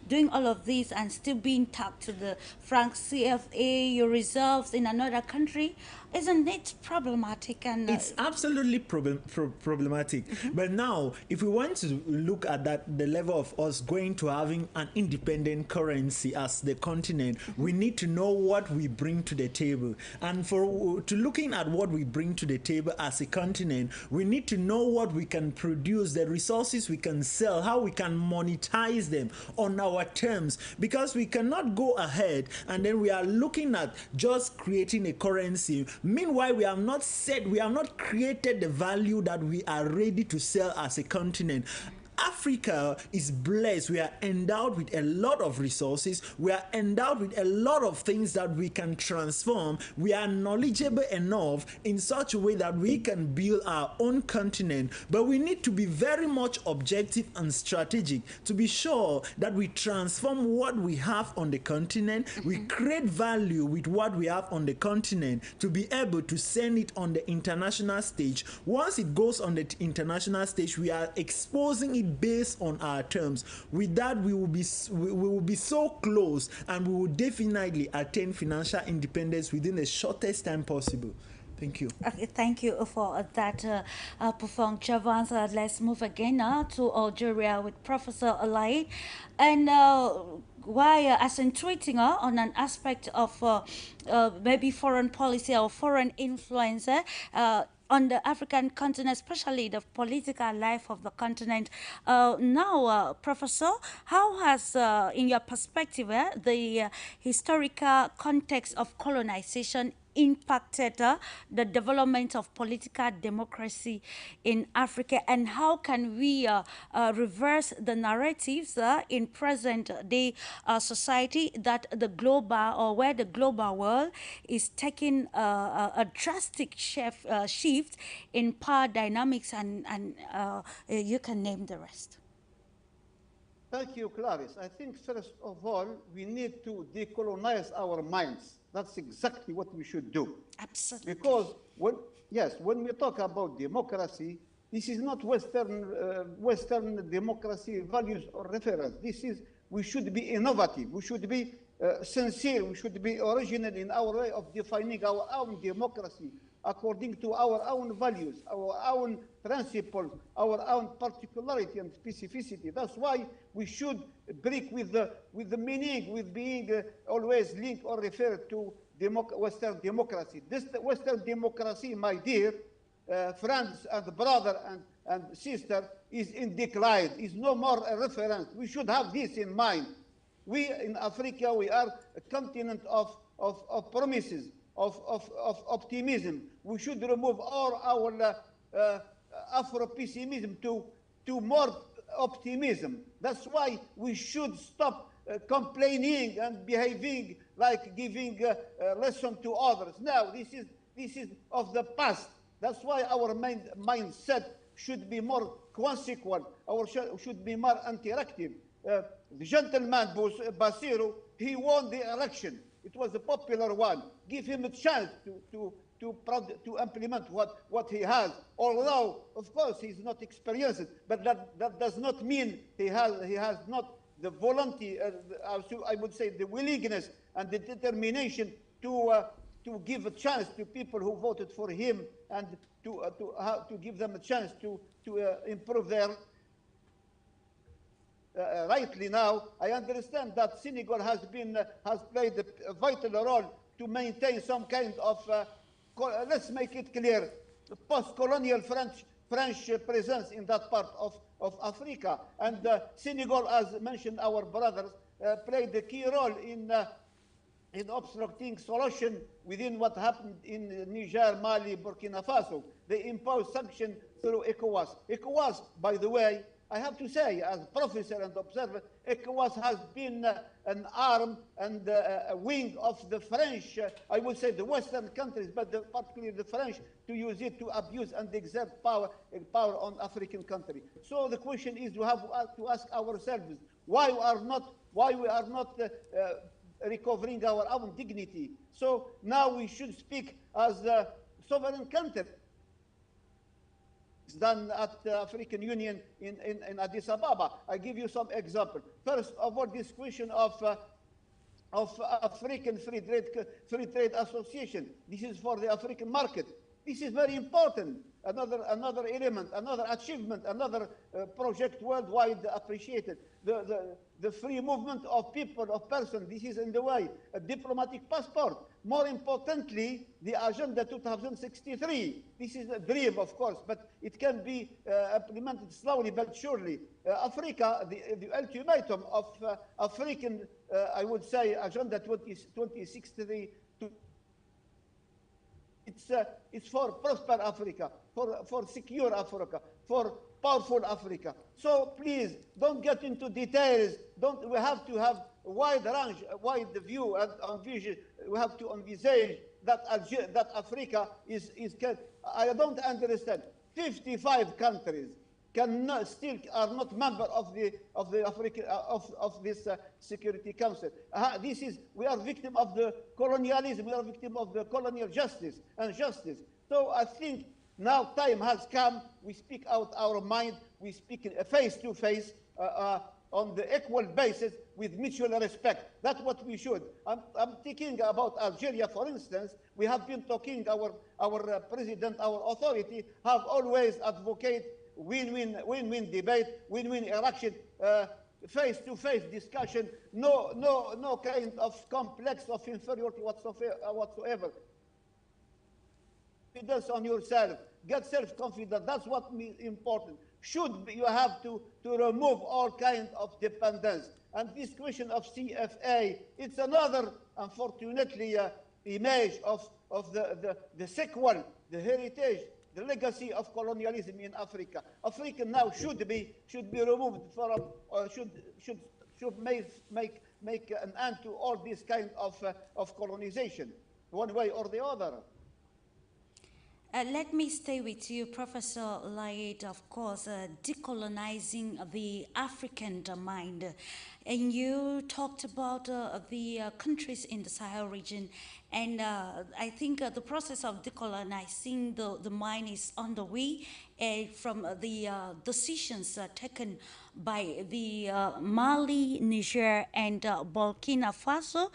doing all of this and still being tagged to the franc CFA, your reserves in another country, isn't it problematic? And it's absolutely problematic. But now, if we want to look at that, the level of us going to having an independent currency as the continent, we need to know what we bring to the table. And to looking at what we bring to the table as a continent, we need to know what we can produce, the resources we can sell, how we can monetize them on our terms. Because we cannot go ahead and then we are looking at just creating a currency. Meanwhile, we have not created the value that we are ready to sell as a continent. Africa is blessed. We are endowed with a lot of resources. We are endowed with a lot of things that we can transform. We are knowledgeable enough in such a way that we can build our own continent. But we need to be very much objective and strategic to be sure that we transform what we have on the continent. We create value with what we have on the continent to be able to send it on the international stage. Once it goes on the international stage, we are exposing it based on our terms. With that, we will be so close, and we will definitely attain financial independence within the shortest time possible. Thank you. Okay, thank you for that, Prof. JAVANS. Let's move again to Algeria with Professor LAEED. And why accentuating on an aspect of maybe foreign policy or foreign influence on the African continent, especially the political life of the continent. Now, Professor, how has, in your perspective, the historical context of colonization impacted the development of political democracy in Africa, and how can we reverse the narratives in present day society that the global, or where the global world is taking a drastic shift in power dynamics, and you can name the rest. Thank you, Clarice. I think, first of all, we need to decolonize our minds. That's exactly what we should do. Absolutely. Because when we talk about democracy, this is not Western democracy values or reference. We should be innovative. We should be sincere. We should be original in our way of defining our own democracy according to our own values, our own principles, our own particularity and specificity. That's why we should break with the meaning, with being always linked or referred to Western democracy. This Western democracy, my dear friends and brother and sister, is in decline, is no more a reference. We should have this in mind. We in Africa, we are a continent of promises, of optimism. We should remove all our Afro-pessimism to more optimism. That's why we should stop complaining and behaving like giving a lesson to others. Now, this is of the past. That's why our mindset should be more consequent, should be more interactive. The gentleman Basiru, he won the election. It was a popular one. Give him a chance to implement what he has. Although, of course, he's not experienced, but that does not mean he has not the volunteer, I would say the willingness and the determination to give a chance to people who voted for him, and to give them a chance to improve their rightly. Now, I understand that Senegal has played a vital role to maintain some kind of, let's make it clear, post-colonial French presence in that part of Africa. And Senegal, as mentioned, our brothers, played a key role in obstructing solution within what happened in Niger, Mali, Burkina Faso. They imposed sanctions through ECOWAS. ECOWAS, by the way, I have to say, as professor and observer, ECOWAS has been an arm and a wing of the French, I would say the Western countries, but particularly the French, to use it to abuse and exert power on African countries. So the question is, we have to ask ourselves, why we are not recovering our own dignity. So now we should speak as a sovereign country. It's done at the African Union in Addis Ababa. I give you some example. First of all, this question of African Free Trade Association. This is for the African market. This is very important. Another element, another achievement, another project worldwide appreciated. The free movement of people, of persons, this is in the way. A diplomatic passport. More importantly, the Agenda 2063. This is a dream, of course, but it can be implemented slowly but surely. Africa, the ultimatum of African, I would say, Agenda 2063. It's for prosper Africa, for secure Africa, for powerful Africa. So please don't get into details. We have to have a wide range, a wide view and vision. We have to envisage that Africa is. I don't understand. 55 countries still are not members of this Security Council. We are victim of the colonialism. We are victim of the colonial justice and justice. So I think now time has come. We speak out our mind. We speak face to face on the equal basis with mutual respect. That's what we should. I'm thinking about Algeria, for instance. We have been talking. Our president, our authority, have always advocated win-win debate, win-win election, face-to-face discussion, no kind of complex of inferiority whatsoever. Confidence on yourself, get self-confidence. That's what is important. You have to remove all kinds of dependence. And this question of CFA, it's another, unfortunately, image of of the sequel, the heritage, the legacy of colonialism in Africa. Africa now should be removed from, should make an end to all this kind of colonization, one way or the other. Let me stay with you, Professor LAEED, of course, decolonizing the African mind. And you talked about the countries in the Sahel region, and I think the process of decolonizing the mind is on the way from the decisions taken by the Mali, Niger, and Burkina Faso.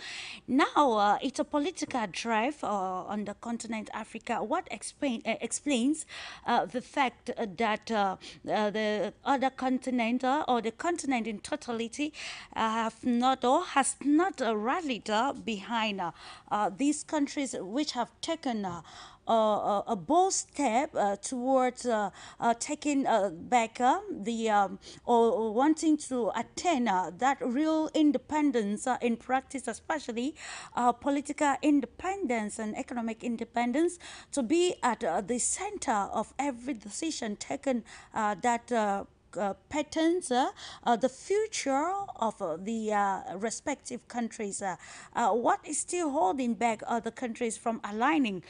Now it's a political drive on the continent Africa. What explains the fact that the other continent or the continent in totality have not or has not rallied behind these countries which have taken a bold step towards taking back or wanting to attain that real independence in practice, especially political independence and economic independence, to be at the center of every decision taken that patterns the future of the respective countries. What is still holding back other countries from aligning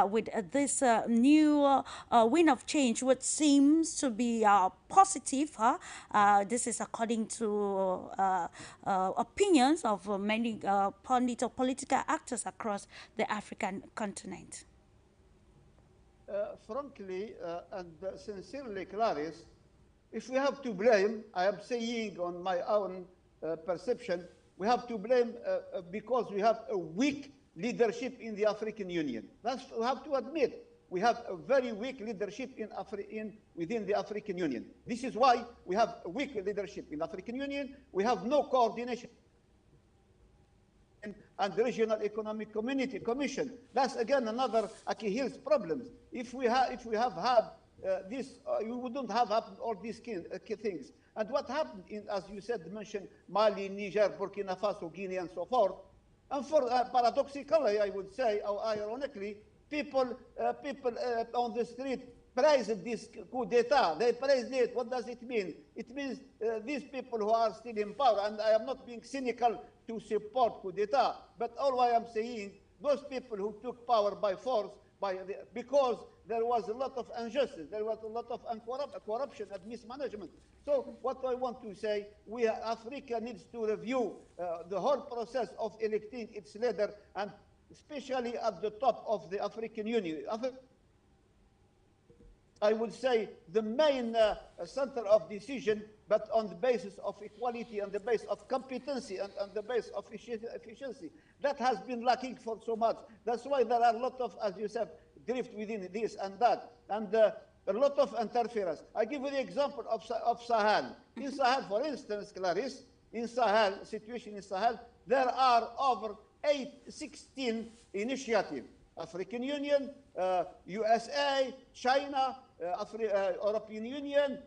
with this new wind of change, which seems to be positive? This is according to opinions of many political actors across the African continent. Frankly and sincerely, Clarice, if we have to blame, I am saying on my own perception, we have to blame because we have a weak leadership in the African Union. That's we have to admit. We have a very weak leadership within the African Union. This is why we have a weak leadership in the African Union. We have no coordination and the Regional Economic Commission. That's again another Achilles problem. If we have had this, you wouldn't have happened all these key things. And what happened in, as you said, mentioned Mali, Niger, Burkina Faso, Guinea, and so forth. And for paradoxically, I would say, or ironically, people on the street praised this coup d'etat. They praised it. What does it mean? It means these people who are still in power, and I am not being cynical to support coup d'etat, but all I am saying, those people who took power by force, because there was a lot of injustice, there was a lot of corruption and mismanagement. So what I want to say, Africa needs to review the whole process of electing its leader, and especially at the top of the African Union. I would say the main center of decision, but on the basis of equality, on the basis of competency, and on the basis of efficiency. That has been lacking for so much. That's why there are a lot of, as you said, drift within this and that, and a lot of interference. I give you the example of Sahel. In Sahel, for instance, Clarice, in Sahel, situation in Sahel, there are over 16 initiatives. African Union, USA, China, European Union,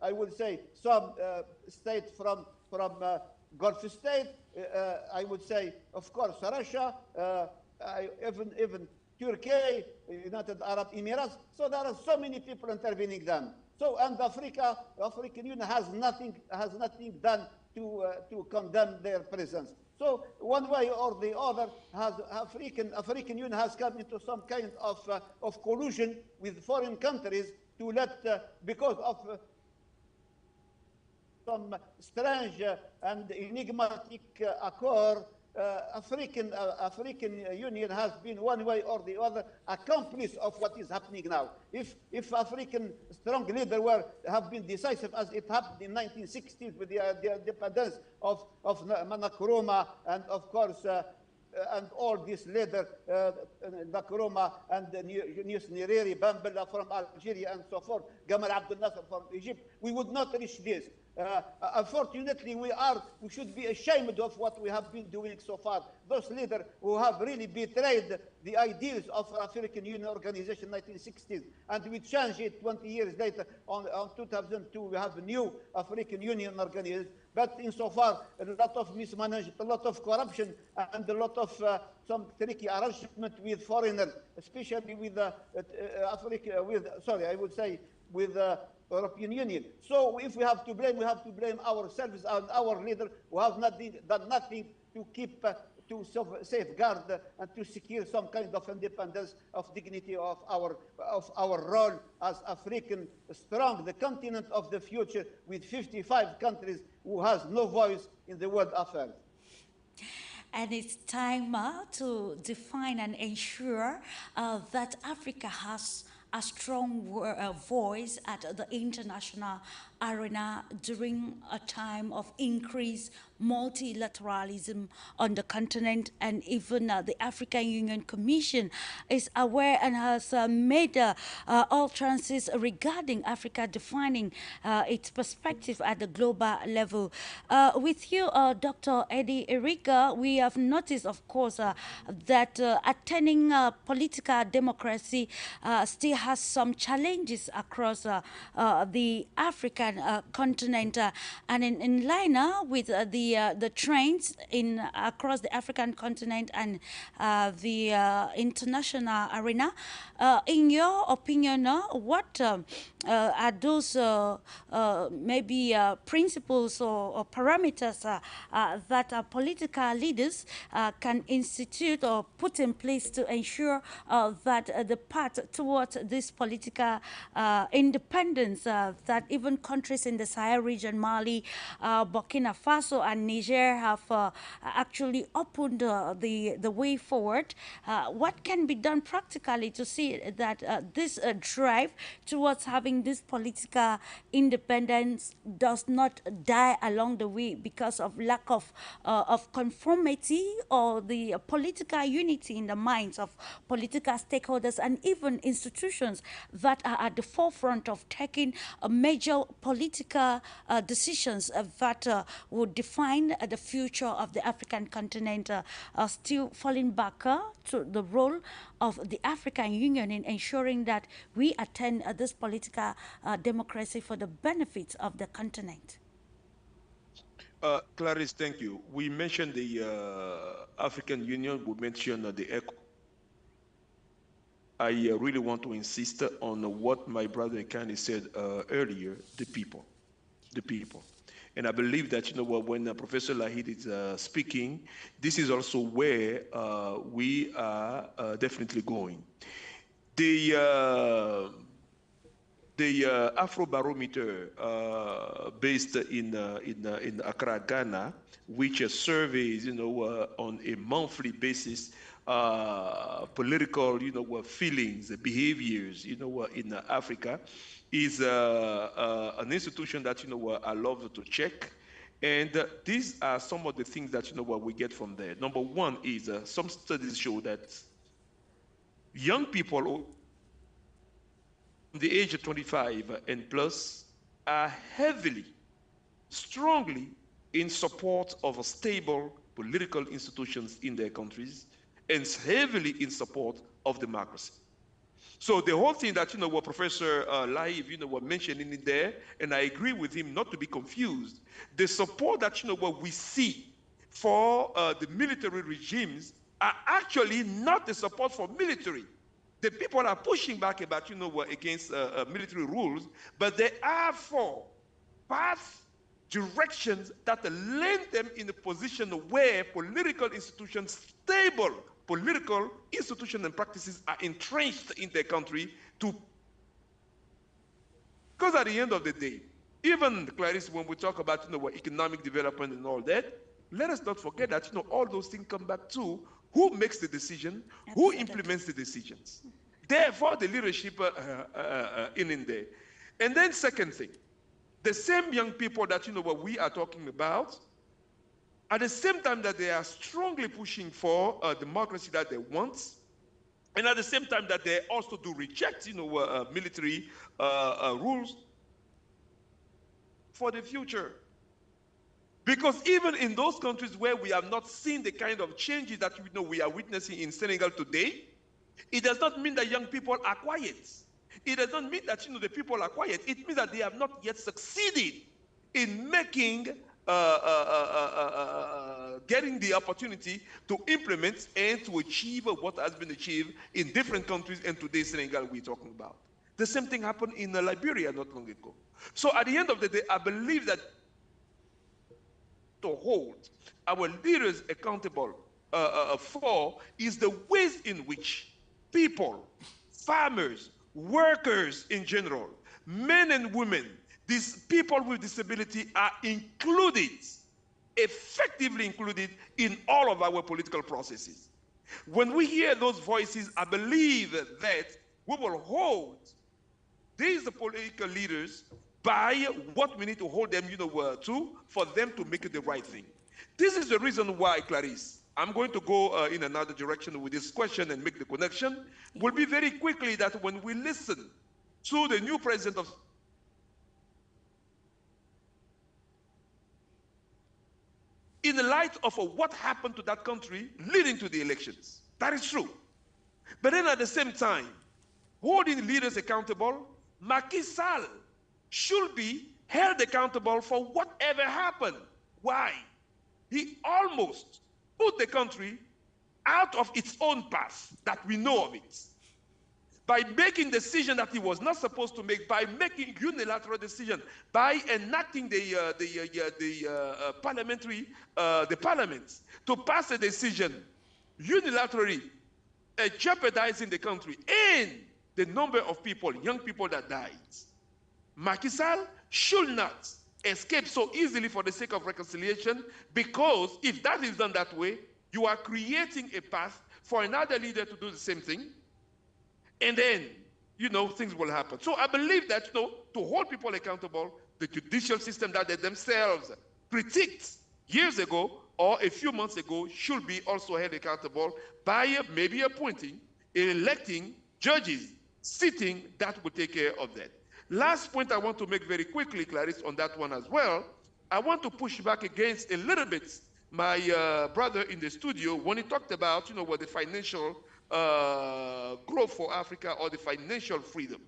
I would say some states from Gulf state, I would say, of course, Russia, even Turkey, United Arab Emirates. So there are so many people intervening them. So, and African Union has nothing done to condemn their presence. So one way or the other, African Union has come into some kind of collusion with foreign countries to let, because of some strange and enigmatic accord, African Union has been one way or the other accomplice of what is happening now. If African strong leader have been decisive as it happened in 1960s with the independence of Nkrumah, and of course and all these leaders, Nkrumah and Nyerere, Bambela from Algeria and so forth, Gamal Abdel Nasser from Egypt, we would not reach this. Unfortunately, we should be ashamed of what we have been doing so far. Those leaders who have really betrayed the ideals of African Union Organization 1960s, and we changed it 20 years later. On 2002, we have a new African Union Organization. But insofar, a lot of mismanagement, a lot of corruption, and a lot of some tricky arrangement with foreigners, especially with Africa, I would say with the European Union. So if we have to blame ourselves and our leader who have not done nothing to keep, to safeguard and to secure some kind of independence, of dignity of our role as African strong, the continent of the future with 55 countries who has no voice in the world affairs. And it's time to define and ensure that Africa has a strong voice at the international arena during a time of increased multilateralism on the continent, and even the African Union Commission is aware and has made utterances regarding Africa, defining its perspective at the global level. With you, Dr. Eddie Eriga, we have noticed, of course, that attaining political democracy still has some challenges across the African continent, and in line with the trends in across the African continent and the international arena. In your opinion, what are those maybe principles or parameters that political leaders can institute or put in place to ensure that the path towards this political independence that even countries in the Sahel region, Mali, Burkina Faso, and Niger have actually opened the way forward? What can be done practically to see that this drive towards having this political independence does not die along the way because of lack of conformity or the political unity in the minds of political stakeholders and even institutions that are at the forefront of taking major political decisions that would define the future of the African continent, still falling back to the role of the African Union in ensuring that we attain this political democracy for the benefits of the continent? Clarice, thank you. We mentioned the African Union, we mentioned the ECO. I really want to insist on what my brother EKANE said earlier, the people. And I believe that, when Professor LAEED is speaking, this is also where we are definitely going. The Afrobarometer based in Accra, Ghana, which surveys, on a monthly basis, political, feelings, behaviors, in Africa, is an institution that, I love to check. And these are some of the things that, we get from there. Number one is some studies show that young people from the age of 25 and plus are heavily, strongly in support of stable political institutions in their countries and heavily in support of democracy. So the whole thing that, what Professor LAEED, was mentioning in there, and I agree with him not to be confused, the support that, what we see for the military regimes are actually not the support for military. The people are pushing back about, against military rules, but they are for paths, directions that land them in a position where political institutions, stable political institutions and practices are entrenched in their country to, because at the end of the day, even Clarice, when we talk about, economic development and all that, let us not forget that, all those things come back to who makes the decision, who implements the decisions. Therefore, the leadership in there. And then second thing, the same young people that, what we are talking about, at the same time that they are strongly pushing for democracy that they want, and at the same time that they also do reject, military rules for the future. Because even in those countries where we have not seen the kind of changes that we are witnessing in Senegal today, it does not mean that young people are quiet. It does not mean that the people are quiet. It means that they have not yet succeeded in making getting the opportunity to implement and to achieve what has been achieved in different countries, and today Senegal we're talking about. The same thing happened in Liberia not long ago. So at the end of the day, I believe that to hold our leaders accountable for is the ways in which people, farmers, workers in general, men and women, these people with disability are included, effectively included in all of our political processes. When we hear those voices, I believe that we will hold these political leaders by what we need to hold them, to, for them to make it the right thing. This is the reason why, Clarice, I'm going to go in another direction with this question and make the connection. Will be very quickly that when we listen to the new president of in the light of what happened to that country leading to the elections. That is true. But then at the same time, holding leaders accountable, Macky Sall should be held accountable for whatever happened. Why? He almost put the country out of its own path that we know of it, by making decisions that he was not supposed to make, by making unilateral decisions, by enacting the parliament to pass a decision unilaterally, jeopardizing the country and the number of people, young people that died. Macky Sall should not escape so easily for the sake of reconciliation, because if that is done that way, you are creating a path for another leader to do the same thing, and then, things will happen. So I believe that, to hold people accountable, the judicial system that they themselves critiqued years ago or a few months ago should be also held accountable by maybe appointing, electing judges, sitting that will take care of that. Last point I want to make very quickly, Clarice, on that one as well. I want to push back against a little bit my brother in the studio when he talked about, what the financial growth for Africa or the financial freedom.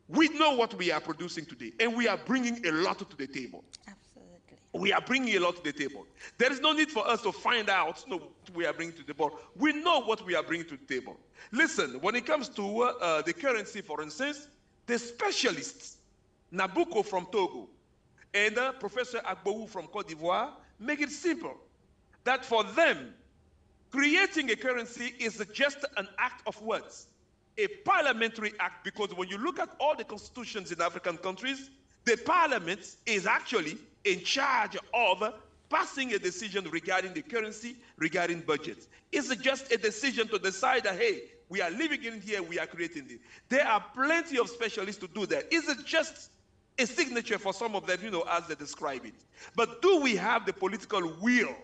We know what we are producing today, and we are bringing a lot to the table. Absolutely. We are bringing a lot to the table. There is no need for us to find out what we are bringing to the table. We know what we are bringing to the table. Listen, when it comes to the currency, for instance, the specialists, Nabucco from Togo and Professor Agbowu from Cote d'Ivoire, make it simple that for them, creating a currency is just an act of words, a parliamentary act, because when you look at all the constitutions in African countries, the parliament is actually in charge of passing a decision regarding the currency, regarding budgets. It's just a decision to decide that, hey, we are living in here, we are creating this. There are plenty of specialists to do that. Is it just a signature for some of them, as they describe it? But do we have the political will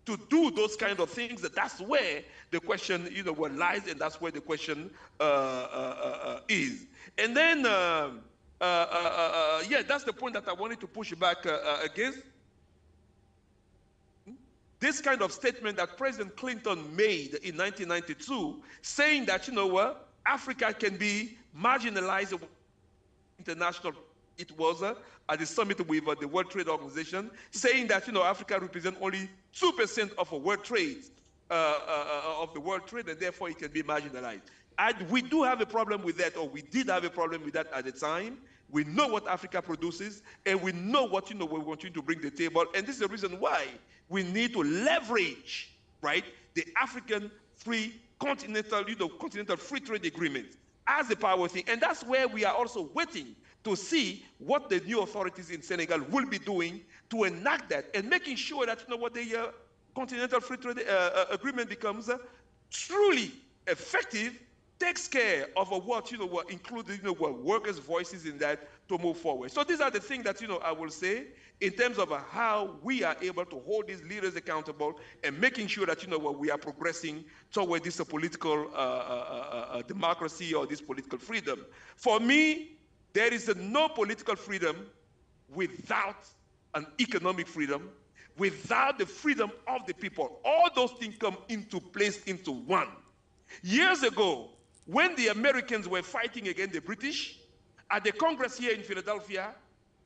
to do those kind of things? That's where the question, what lies, and that's where the question is. And then, yeah, that's the point that I wanted to push back against. This kind of statement that President Clinton made in 1992, saying that, Africa can be marginalized international. It was at the summit with the World Trade Organization, saying that, Africa represents only 2% of world trade, of the world trade, and therefore it can be marginalized. And we do have a problem with that, or we did have a problem with that at the time. We know what Africa produces, and we know what, we want to bring to the table. And this is the reason why we need to leverage, right, the African continental free trade agreement as a power thing. And that's where we are also waiting to see what the new authorities in Senegal will be doing to enact that, and making sure that, what the continental free trade agreement becomes truly effective, takes care of what, what including, what workers' voices in that to move forward. So these are the things that, I will say in terms of how we are able to hold these leaders accountable and making sure that, what we are progressing toward this political democracy or this political freedom. For me, there is no political freedom without an economic freedom, without the freedom of the people. All those things come into place into one. Years ago, when the Americans were fighting against the British, at the Congress here in Philadelphia,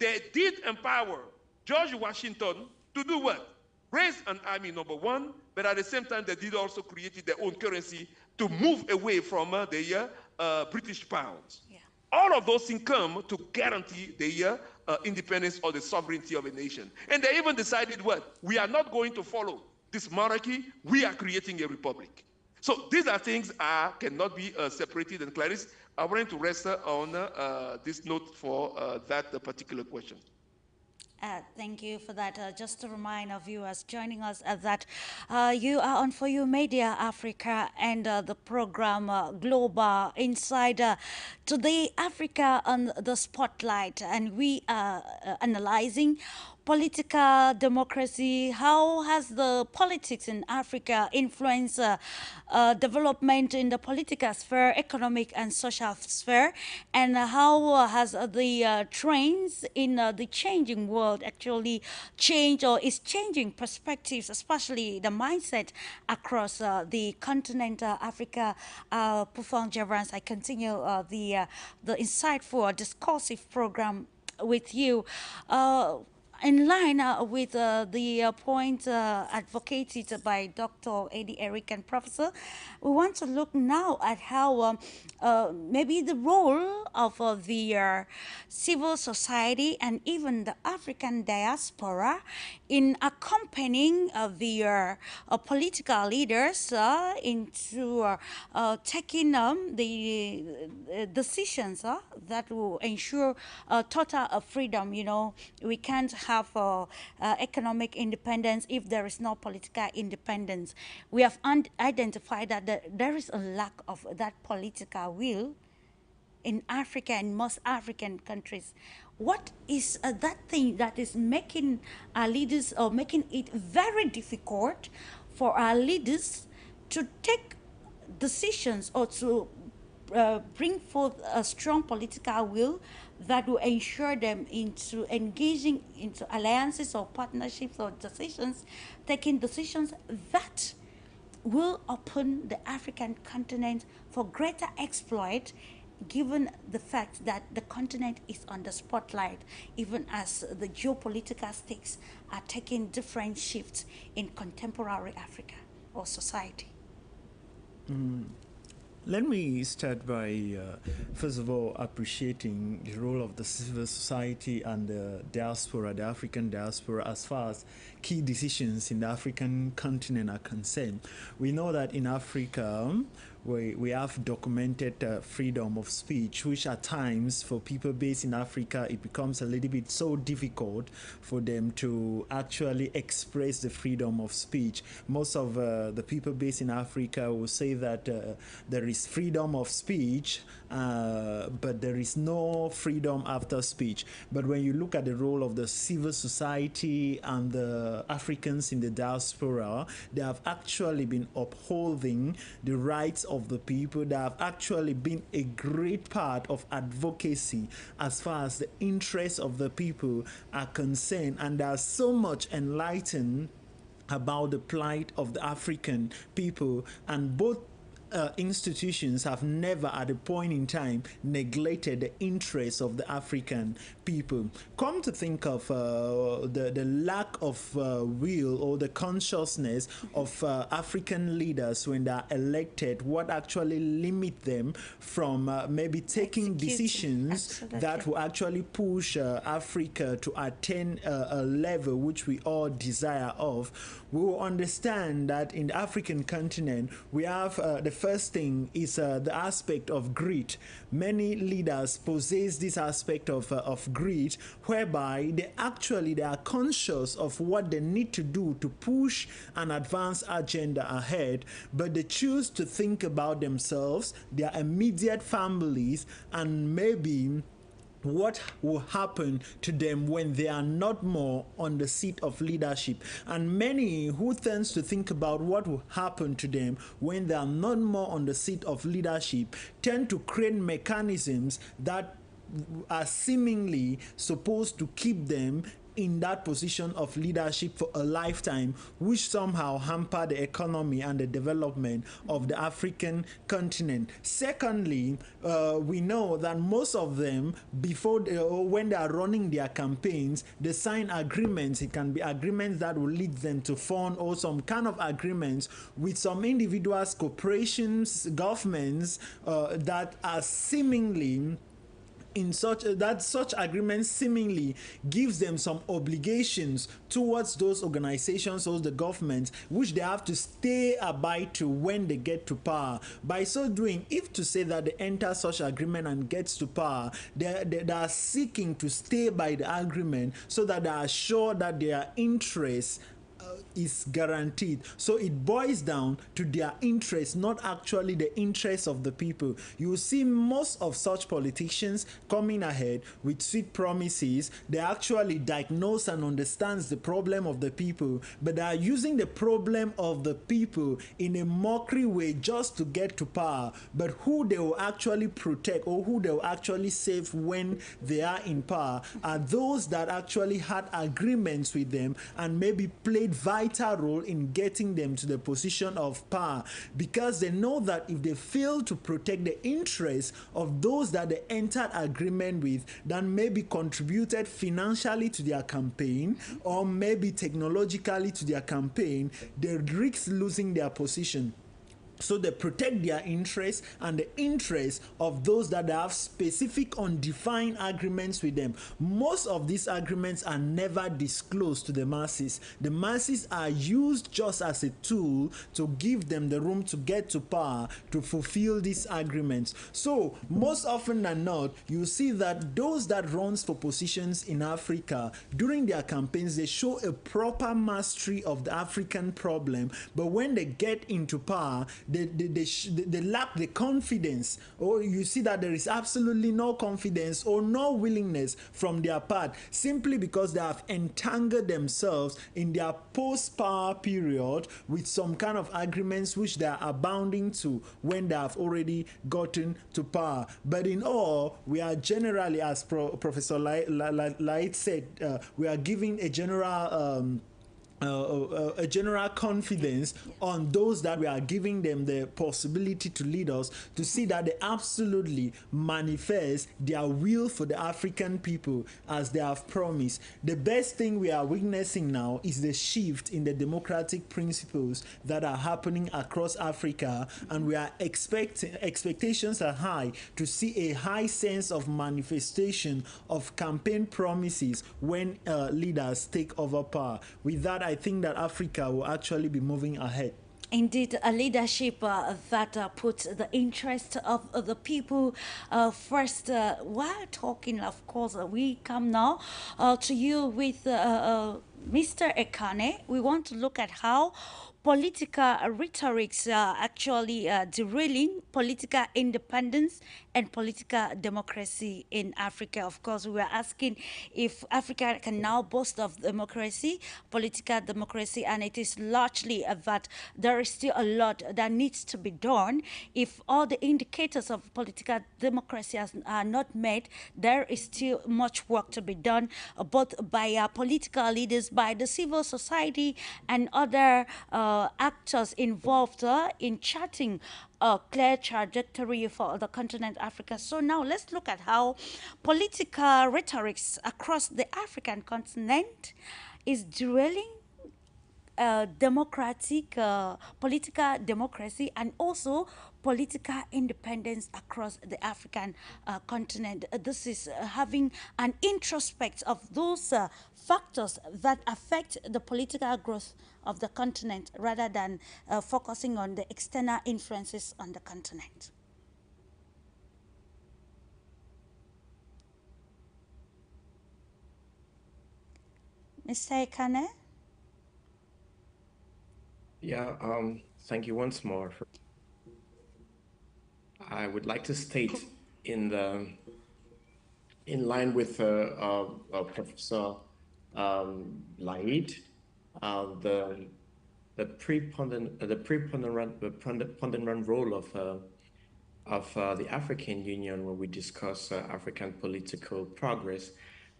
they did empower George Washington to do what? raised an army, number one, but at the same time, they did also create their own currency to move away from the British pounds. Yeah. All of those things come to guarantee the independence or the sovereignty of a nation. And they even decided, what? We are not going to follow this monarchy. We are creating a republic. So these are things cannot be separated. And Clarice, I wanted to rest on this note for that particular question. Thank you for that. Just to remind our viewers joining us that you are on For You Media Africa and the program Global Insider. Today, Africa on the spotlight, and we are analyzing political democracy. How has the politics in Africa influenced development in the political sphere, economic and social sphere, and how has the trends in the changing world actually changed or is changing perspectives, especially the mindset across the continent Africa. Prof. JAVANS, I continue the insightful discursive program with you. In line with the point advocated by Dr. Eddie Eric and Professor, we want to look now at how maybe the role of the civil society and even the African diaspora in accompanying the political leaders into taking the decisions that will ensure total freedom. You know, we can't have economic independence if there is no political independence. We have identified that there is a lack of that political will in Africa and most African countries. What is that thing that is making our leaders or making it very difficult for our leaders to take decisions or to bring forth a strong political will that will ensure them into engaging into alliances or partnerships or decisions, taking decisions that will open the African continent for greater exploit, given the fact that the continent is on the spotlight, even as the geopolitical stakes are taking different shifts in contemporary Africa or society? Let me start by, first of all, appreciating the role of the civil society and the diaspora, the African diaspora, as far as key decisions in the African continent are concerned. We know that in Africa, we have documented freedom of speech, which at times for people based in Africa, it becomes a little bit so difficult for them to actually express the freedom of speech. Most of the people based in Africa will say that there is freedom of speech, but there is no freedom after speech. But when you look at the role of the civil society and the Africans in the diaspora, they have actually been upholding the rights of the people. They have actually been a great part of advocacy as far as the interests of the people are concerned, and they are so much enlightened about the plight of the African people, and both institutions have never at a point in time neglected the interests of the African people. Come to think of the lack of will or the consciousness of African leaders when they are elected, what actually limit them from maybe taking decisions that will actually push Africa to attain a level which we all desire of. We will understand that in the African continent, we have the first thing is the aspect of greed. Many leaders possess this aspect of greed, whereby they are conscious of what they need to do to push an advanced agenda ahead, but they choose to think about themselves, their immediate families, and maybe what will happen to them when they are not more on the seat of leadership. And many who tends to think about what will happen to them when they are not more on the seat of leadership tend to create mechanisms that are seemingly supposed to keep them in that position of leadership for a lifetime, which somehow hamper the economy and the development of the African continent. Secondly, we know that most of them, when they are running their campaigns, they sign agreements. It can be agreements that will lead them to fund, or some kind of agreements with some individuals, corporations, governments that are seemingly in such agreements seemingly gives them some obligations towards those organizations or the governments, which they have to abide to when they get to power. By so doing, if to say that they enter such agreement and gets to power, they are seeking to stay by the agreement so that they are sure that their interests is guaranteed. So it boils down to their interest, not actually the interests of the people. You will see most of such politicians coming ahead with sweet promises. They actually diagnose and understands the problem of the people, but they are using the problem of the people in a mockery way just to get to power. But who they will actually protect or who they will actually save when they are in power are those that actually had agreements with them and maybe played vital role in getting them to the position of power, because they know that if they fail to protect the interests of those that they entered agreement with, that maybe contributed financially to their campaign or maybe technologically to their campaign, they risk losing their position. So they protect their interests and the interests of those that have specific undefined agreements with them. Most of these agreements are never disclosed to the masses. The masses are used just as a tool to give them the room to get to power to fulfill these agreements. So most often than not, you see that those that runs for positions in Africa, during their campaigns, they show a proper mastery of the African problem, but when they get into power, they lack the confidence, or you see that there is absolutely no confidence or no willingness from their part, simply because they have entangled themselves in their post-power period with some kind of agreements which they are abounding to when they have already gotten to power. But in all, we are generally, as Professor LAEED said, we are giving a general a general confidence on those that we are giving them the possibility to lead us, to see that they absolutely manifest their will for the African people as they have promised. The best thing we are witnessing now is the shift in the democratic principles that are happening across Africa, and we are expectations are high to see a high sense of manifestation of campaign promises when leaders take over power. With that, I think that Africa will actually be moving ahead. Indeed, a leadership that puts the interest of the people first. While talking, of course, we come now to you with Mr. EKANE. We want to look at how political rhetorics actually derailing political independence and political democracy in Africa. Of course, we are asking if Africa can now boast of democracy, political democracy, and it is largely that there is still a lot that needs to be done. If all the indicators of political democracy are not met, there is still much work to be done, both by political leaders, by the civil society, and other actors involved in charting a clear trajectory for the continent Africa. So now let's look at how political rhetorics across the African continent is derailing democratic, political democracy, and also political independence across the African continent. This is having an introspect of those factors that affect the political growth of the continent rather than focusing on the external influences on the continent. Mr. EKANE? Yeah, thank you once more. I would like to state in line with Professor LAEED, the preponderant role of the African Union when we discuss African political progress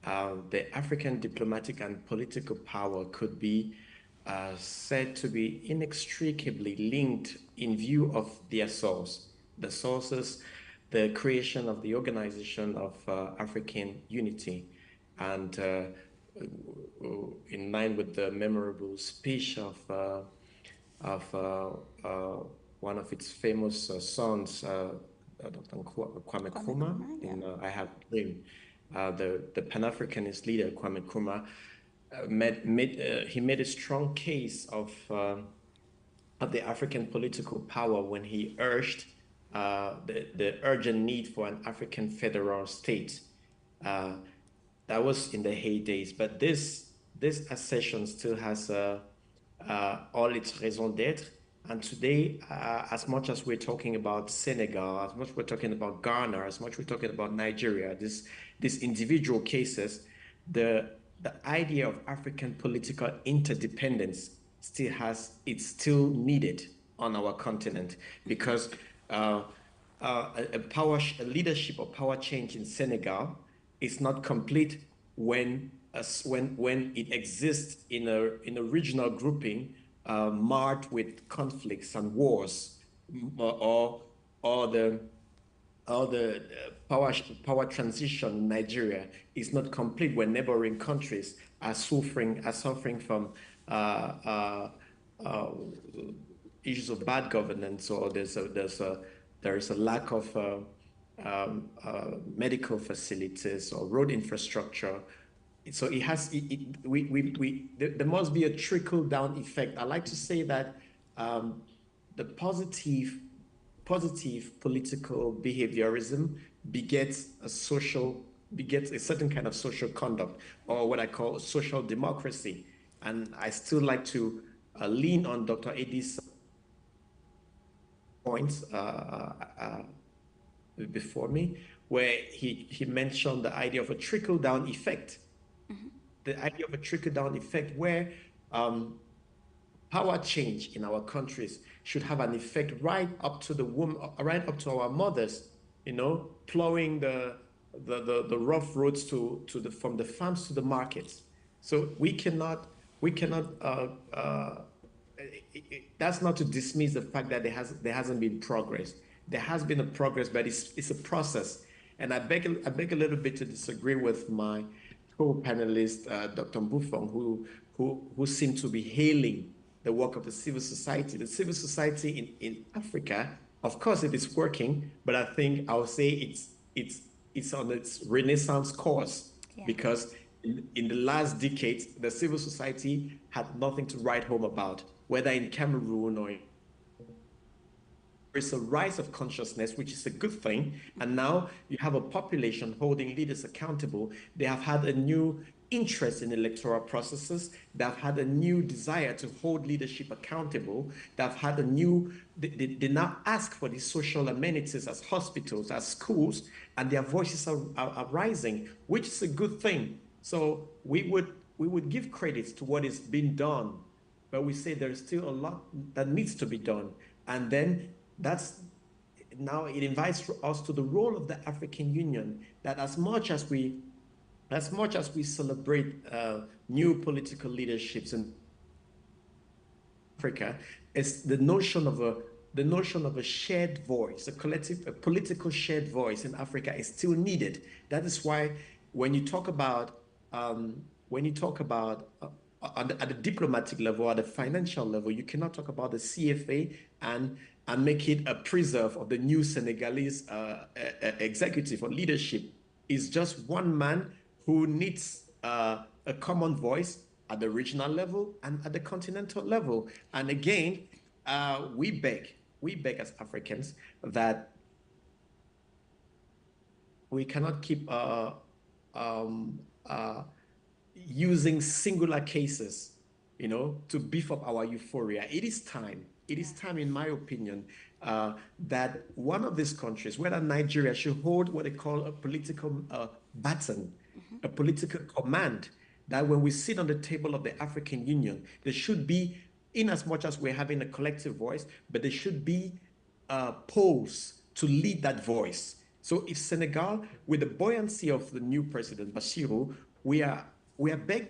the African diplomatic and political power could be said to be inextricably linked in view of their source. The sources, the creation of the Organization of African Unity, and in line with the memorable speech of one of its famous sons, Dr. Kwame Nkrumah, in I Have a Dream. The Pan-Africanist leader, Kwame Nkrumah, he made a strong case of the African political power when he urged the urgent need for an African federal state. That was in the heydays, but this assertion still has all its raison d'être. And today, as much as we're talking about Senegal, as much we're talking about Ghana, as much we're talking about Nigeria, these individual cases, the idea of African political interdependence it's still needed on our continent, because a leadership or power change in Senegal is not complete when it exists in a regional grouping marred with conflicts and wars, or the power transition in Nigeria is not complete when neighboring countries are suffering from issues of bad governance, or there is a lack of medical facilities or road infrastructure. So there must be a trickle-down effect. I like to say that the positive political behaviorism begets a certain kind of social conduct, or what I call social democracy. And I still like to lean on Dr. Edi's points before me, where he mentioned the idea of a trickle-down effect. The idea of a trickle-down effect where power change in our countries should have an effect right up to right up to our mothers, plowing the rough roads from the farms to the markets. So we cannot. That's not to dismiss the fact that there hasn't been progress. There has been a progress, but it's a process. And I beg a little bit to disagree with my co-panelist, Dr. MBOFUNG, who seemed to be hailing the work of the civil society. The civil society in Africa, of course, it is working, but I think I would say it's on its renaissance course, because in the last decades, the civil society had nothing to write home about, whether in Cameroon or there's a rise of consciousness, which is a good thing. And now you have a population holding leaders accountable. They have had a new interest in electoral processes. They've had a new desire to hold leadership accountable. They've had they now ask for these social amenities as hospitals, as schools, and their voices are rising, which is a good thing. So we would give credit to what is being done, but we say there's still a lot that needs to be done. And then now it invites us to the role of the African Union, that as much as we celebrate new political leaderships in Africa, it's the notion of a shared voice, a political shared voice in Africa is still needed. That is why when you talk about at the diplomatic level, at the financial level, you cannot talk about the CFA and make it a preserve of the new Senegalese executive or leadership. It's just one man who needs a common voice at the regional level and at the continental level. And again, we beg as Africans that we cannot keep using singular cases, to beef up our euphoria. It is time, in my opinion, that one of these countries, whether Nigeria, should hold what they call a political baton, a political command, that when we sit on the table of the African Union, there should be, in as much as we're having a collective voice, but there should be polls to lead that voice. So if Senegal, with the buoyancy of the new president, Bassirou, we are begging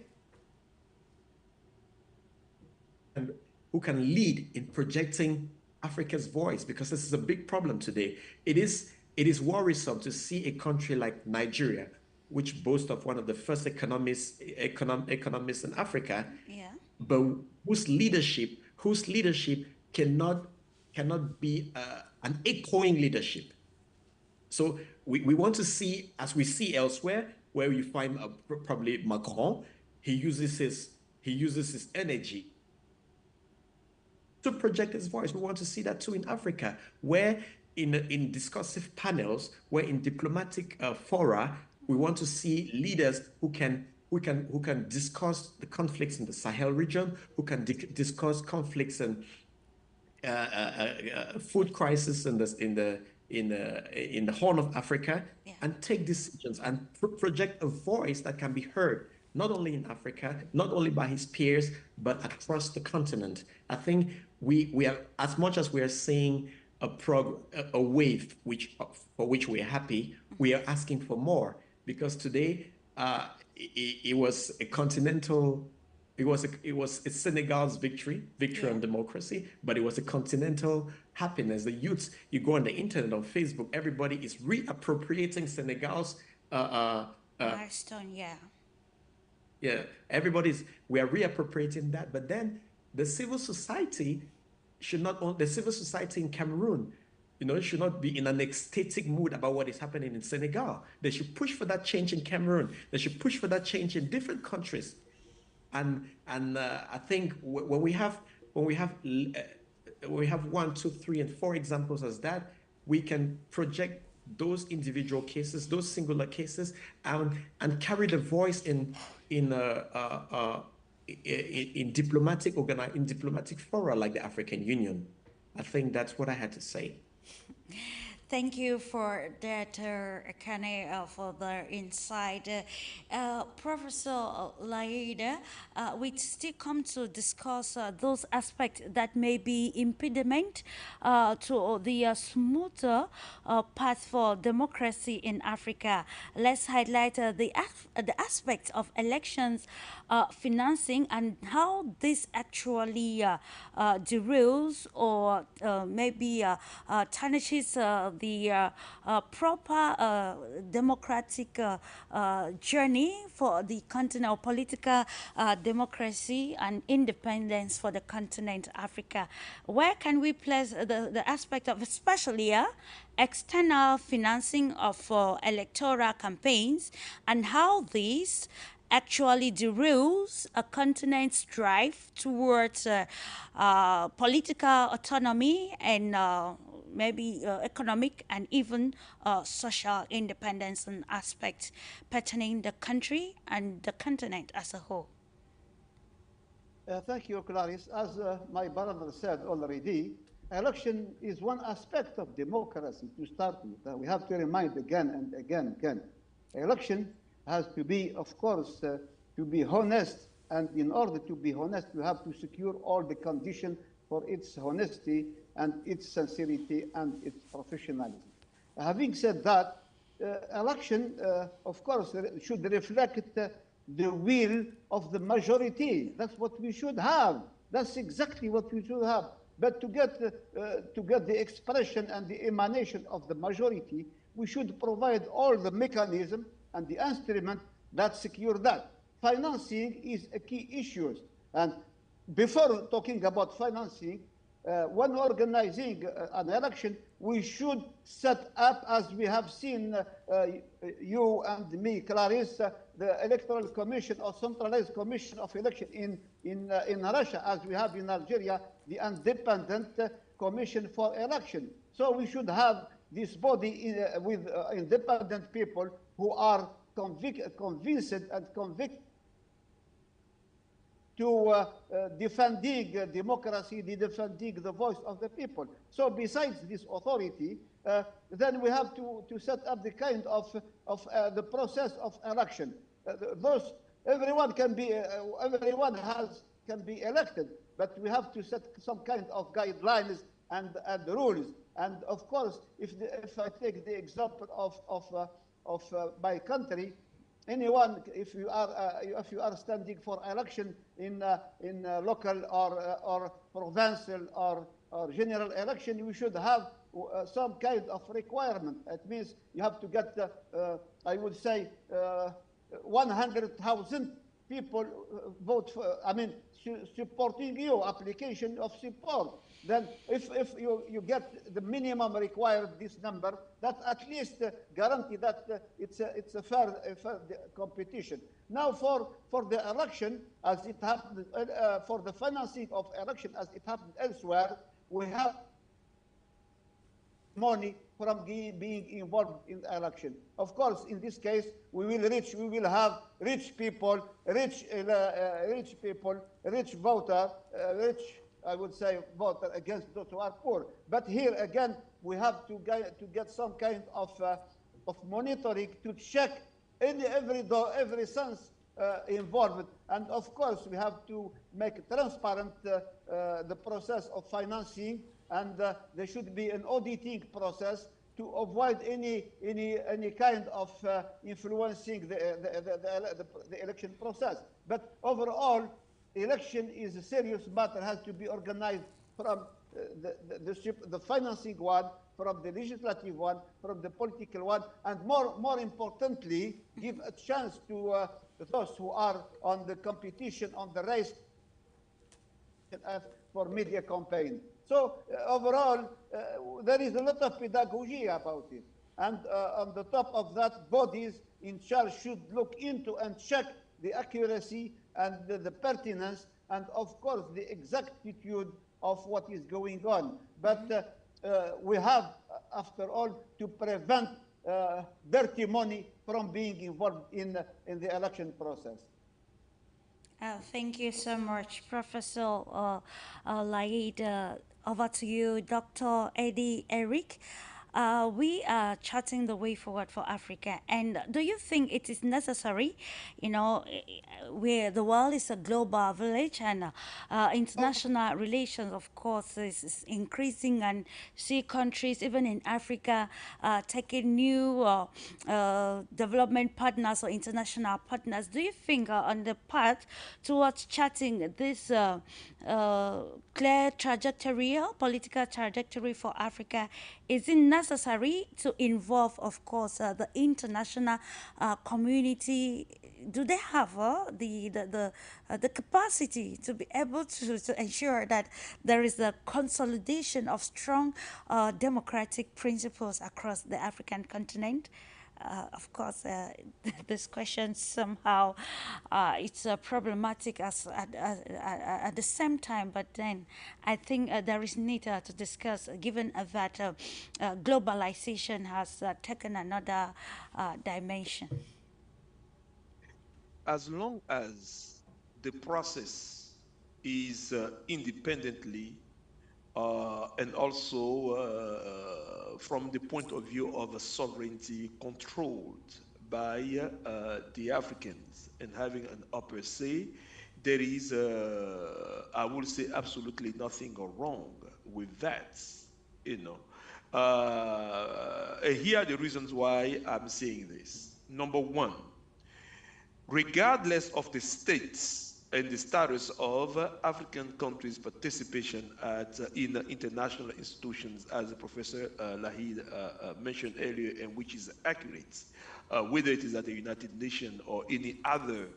who can lead in projecting Africa's voice, because this is a big problem today. It is worrisome to see a country like Nigeria, which boasts of one of the first economists in Africa, Yeah. but whose leadership cannot be an echoing leadership. So we want to see, as we see elsewhere, where you find probably Macron, he uses his energy to project his voice. We want to see that too in Africa, where in discussive panels, where in diplomatic fora, we want to see leaders who can discuss the conflicts in the Sahel region, who can discuss conflicts and food crisis in the Horn of Africa, Yeah. and take decisions and project a voice that can be heard not only in Africa, not only by his peers, but across the continent. I think we are, as much as we are seeing a wave for which we are happy, we are asking for more, because today it was a continental. It was Senegal's victory Yeah. on democracy, but it was a continental happiness. The youths, you go on the internet, on Facebook, everybody is reappropriating Senegal's Milestone, yeah. yeah, we are reappropriating that. But then the civil society the civil society in Cameroon, should not be in an ecstatic mood about what is happening in Senegal. They should push for that change in Cameroon. They should push for that change in different countries. And I think when we have 1, 2, 3, and 4 examples as that, we can project those individual cases, those singular cases, and carry the voice in diplomatic fora like the African Union. I think that's what I had to say. Thank you for that, EKANE, for the insight. Professor LAEED, we still come to discuss those aspects that may be impediment to the smoother path for democracy in Africa. Let's highlight the aspects of elections financing and how this actually derails or maybe tarnishes the proper democratic journey for the continent, or political democracy and independence for the continent Africa. Where can we place the aspect of especially external financing of electoral campaigns, and how these actually derails a continent's drive towards political autonomy and maybe economic and even social independence and aspects pertaining the country and the continent as a whole. Thank you, Clarice. As my brother said already, election is one aspect of democracy to start with. We have to remind again and again. Election has to be, of course, to be honest, and in order to be honest, you have to secure all the conditions for its honesty and its sincerity and its professionalism. Having said that, election, of course, should reflect the will of the majority. That's what we should have. That's exactly what we should have. But to get the expression and the emanation of the majority, we should provide all the mechanism and the instrument that secure that. Financing is a key issue. And before talking about financing, when organizing an election, we should set up, as we have seen you and me, Clarice, the Electoral Commission or Centralized Commission of Election in Russia, as we have in Algeria, the Independent Commission for Election. So we should have this body with independent people who are convinced and convicted to defending democracy, defending the voice of the people. So besides this authority, then we have to set up the kind of the process of election. Everyone can be elected, but we have to set some kind of guidelines and rules. And of course, if I take the example of my country, anyone, if you are standing for election in local or provincial or general election, you should have some kind of requirement. It means you have to get, I would say, 100,000 people vote for, supporting you, application of support. Then if you get the minimum required, this number, that at least guarantee that it's a fair competition. Now for the election, as it happened, for the financing of election as it happened elsewhere, we have money from being involved in the election. Of course, in this case, we will have rich people, rich voter, I would say, voter against those who are poor. But here again, we have to get some kind of monitoring to check every sense involved. And of course, we have to make transparent the process of financing, and there should be an auditing process to avoid any kind of influencing the election process. But overall, election is a serious matter, has to be organized from the financing one, from the legislative one, from the political one, and more importantly, give a chance to those who are on the competition, on the race for media campaign. So overall, there is a lot of pedagogy about it. And on the top of that, bodies in charge should look into and check the accuracy and the pertinence and, of course, the exactitude of what is going on. But we have, after all, to prevent dirty money from being involved in the election process. Thank you so much, Professor LAEED. Over to you, Dr. Eddie Eric. We are charting the way forward for Africa. And do you think it is necessary, where the world is a global village and international relations, of course, is increasing, and see countries, even in Africa, taking new development partners or international partners. Do you think on the path towards charting this clear trajectory, political trajectory for Africa, is it necessary to involve, of course, the international community? Do they have the capacity to be able to ensure that there is a consolidation of strong democratic principles across the African continent? Of course, this question somehow it's problematic at the same time, but then I think there is need to discuss, given that globalization has taken another dimension. As long as the process is independently and also from the point of view of sovereignty controlled by the Africans and having an upper say, there is, I will say, absolutely nothing wrong with that, Here are the reasons why I'm saying this. Number one, regardless of the states and the status of African countries' participation in international institutions, as Professor LAEED mentioned earlier, and which is accurate, whether it is at the United Nations or any other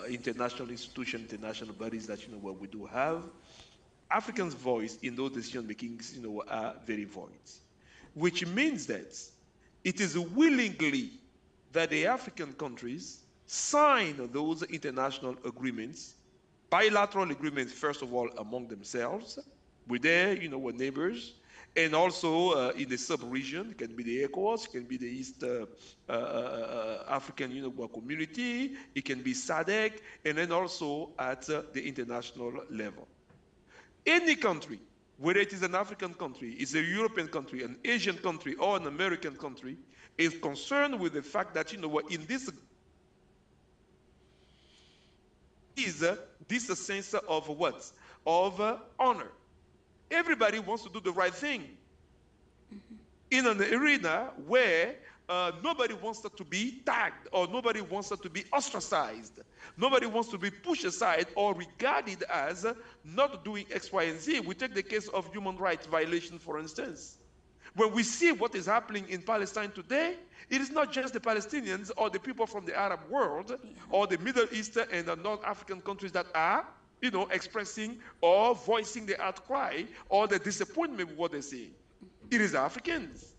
international institution, international bodies that what we do have, Africans' voice in those decision makings are very void, which means that it is willingly that the African countries sign those international agreements, bilateral agreements, first of all, among themselves, with their, neighbors, and also in the sub-region. It can be the ECOWAS, it can be the East African community, it can be SADC, and then also at the international level. Any country, whether it is an African country, is a European country, an Asian country, or an American country, is concerned with the fact that, in this is this sense of what? Of honor. Everybody wants to do the right thing. In an arena where nobody wants to be tagged, or nobody wants to be ostracized. Nobody wants to be pushed aside or regarded as not doing X, Y, and Z. We take the case of human rights violation, for instance. When we see what is happening in Palestine today, it is not just the Palestinians or the people from the Arab world or the Middle East and the North African countries that are, expressing or voicing the outcry or the disappointment with what they're seeing. It is Africans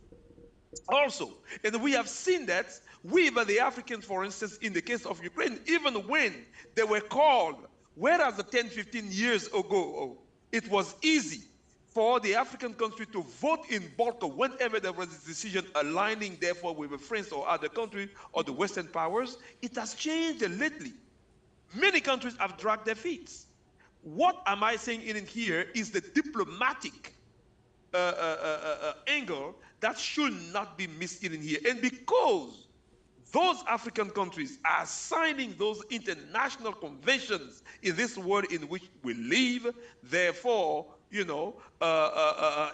also. And we have seen that with the Africans, for instance, in the case of Ukraine, even when they were called, whereas 10, 15 years ago, it was easy for the African country to vote in bulk whenever there was a decision aligning, therefore, with a France or other country or the Western powers. It has changed lately. Many countries have dragged their feet. What am I saying in here is the diplomatic angle that should not be missed in here. And because those African countries are signing those international conventions in this world in which we live, therefore,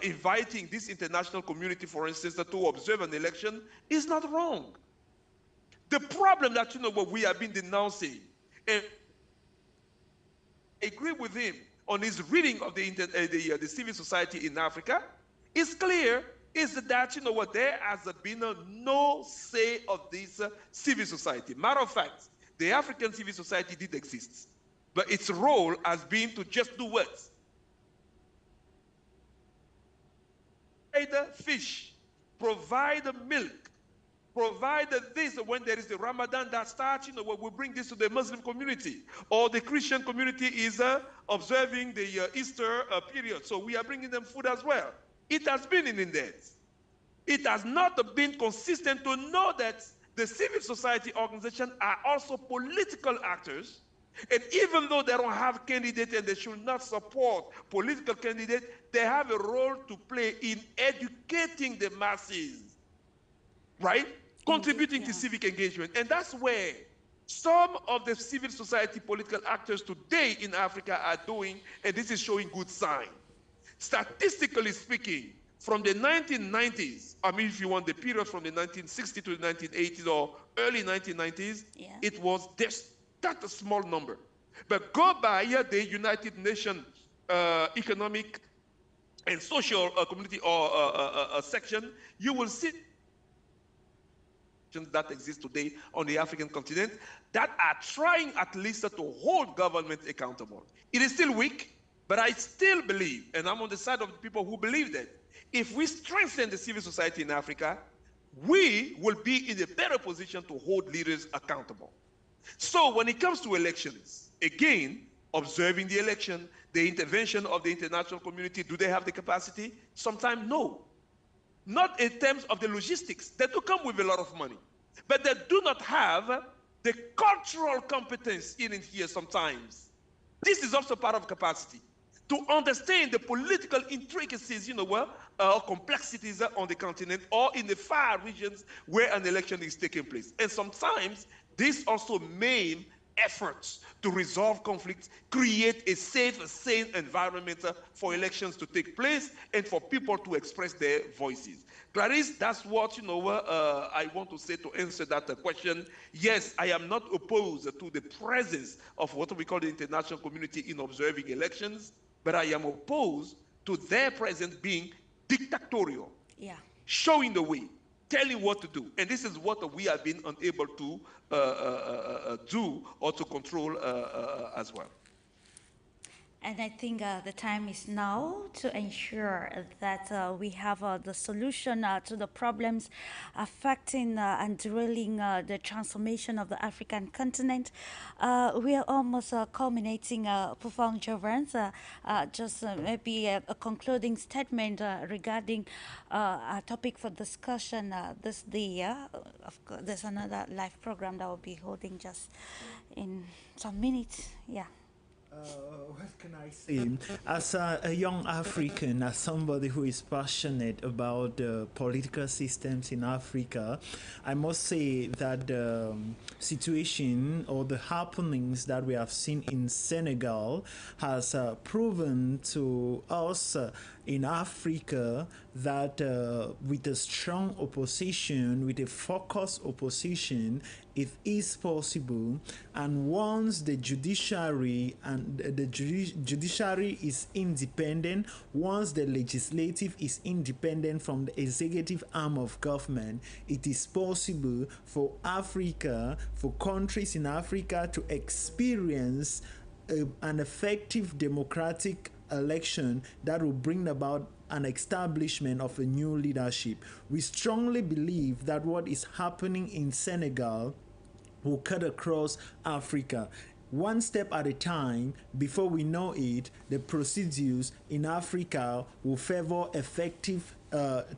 inviting this international community, for instance, to observe an election is not wrong. The problem that, what we have been denouncing, and I agree with him on his reading of the civil society in Africa, is clear, is that, there has been no say of this civil society. Matter of fact, the African civil society did exist, but its role has been to just do what? Provide fish, provide milk, provide this when there is the Ramadan that starts, we bring this to the Muslim community, or the Christian community is observing the Easter period, so we are bringing them food as well. It has been in that. It has not been consistent to know that the civil society organizations are also political actors, and even though they don't have candidates and they should not support political candidates, they have a role to play in educating the masses, right? Contributing to civic engagement. And that's where some of the civil society political actors today in Africa are doing, and this is showing good sign. Statistically speaking, from the 1990s, if you want the period from the 1960s to the 1980s or early 1990s, it was just that a small number. But go by the United Nations Economic and Social Community or section, you will see that exist today on the African continent that are trying at least to hold government accountable. It is still weak, but I still believe, and I'm on the side of the people who believe that, if we strengthen the civil society in Africa, we will be in a better position to hold leaders accountable. So when it comes to elections, again, observing the election, the intervention of the international community, do they have the capacity? Sometimes no. Not in terms of the logistics. They do come with a lot of money, but they do not have the cultural competence in here sometimes. This is also part of capacity. To understand the political intricacies, or complexities on the continent or in the far regions where an election is taking place. And sometimes this also main efforts to resolve conflicts, create a safe, sane environment for elections to take place and for people to express their voices. Clarice, that's what I want to say to answer that question. Yes, I am not opposed to the presence of what we call the international community in observing elections, but I am opposed to their presence being dictatorial, showing the way, telling what to do. And this is what we have been unable to do or to control as well. And I think the time is now to ensure that we have the solution to the problems affecting and derailing the transformation of the African continent. We are almost culminating, Prof. JAVANS, just maybe a concluding statement regarding our topic for discussion this day. Of course, there's another live program that will be holding just in some minutes. Yeah. What can I say? As a young African, as somebody who is passionate about the political systems in Africa, I must say that the situation or the happenings that we have seen in Senegal has proven to us in Africa that with a strong opposition, with a focused opposition, it is possible. And once the judiciary judiciary is independent, once the legislative is independent from the executive arm of government, it is possible for Africa, for countries in Africa to experience an effective democratic election that will bring about an establishment of a new leadership. We strongly believe that what is happening in Senegal will cut across Africa. One step at a time, before we know it, the procedures in Africa will favor effective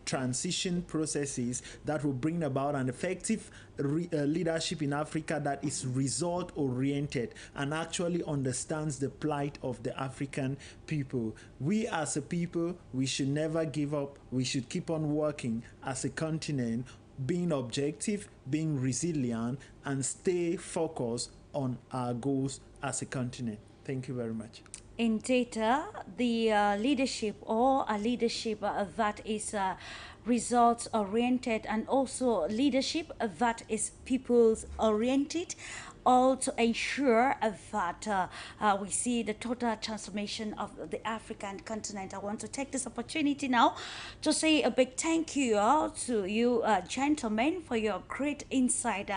transition processes that will bring about an effective leadership in Africa that is result oriented and actually understands the plight of the African people. We as a people, we should never give up. We should keep on working as a continent, being objective, being resilient, and stay focused on our goals as a continent. Thank you very much. In data, the leadership or a leadership that is results oriented and also leadership that is people's oriented, all to ensure that we see the total transformation of the African continent. I want to take this opportunity now to say a big thank you to you gentlemen for your great insight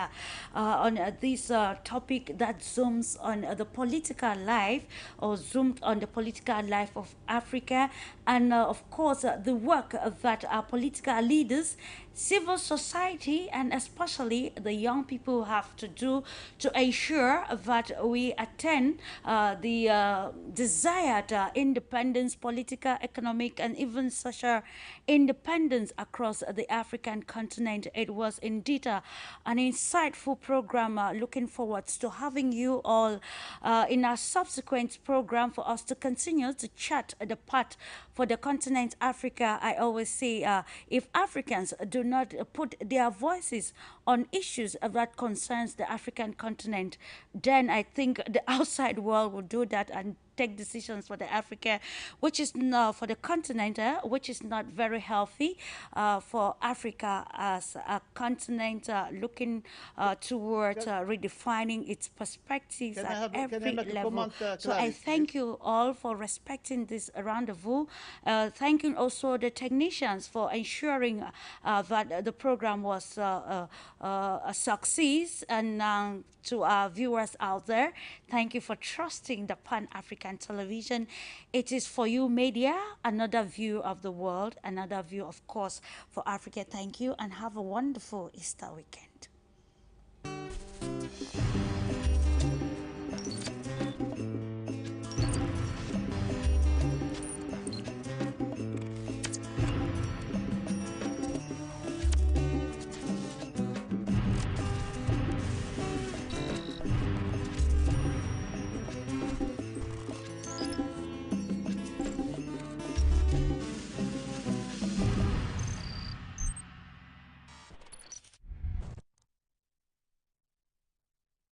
on this topic that zooms on the political life or zoomed on the political life of Africa and of course the work that our political leaders, civil society, and especially the young people have to do to ensure that we attain the desired independence, political, economic, and even social independence across the African continent. It was indeed an insightful program. Looking forward to having you all in our subsequent program for us to continue to chart the path for the continent Africa. I always say if Africans do not put their voices on issues that concerns the African continent, then I think the outside world will do that and take decisions for the Africa, which is not for the continent, which is not very healthy for Africa as a continent looking towards redefining its perspectives at every level. Comment, So I thank you all for respecting this rendezvous. Thank you also the technicians for ensuring that the program was a success, and to our viewers out there, thank you for trusting the Pan-African Television. It is for you media, another view of the world, another view, of course, for Africa. Thank you and have a wonderful Easter weekend.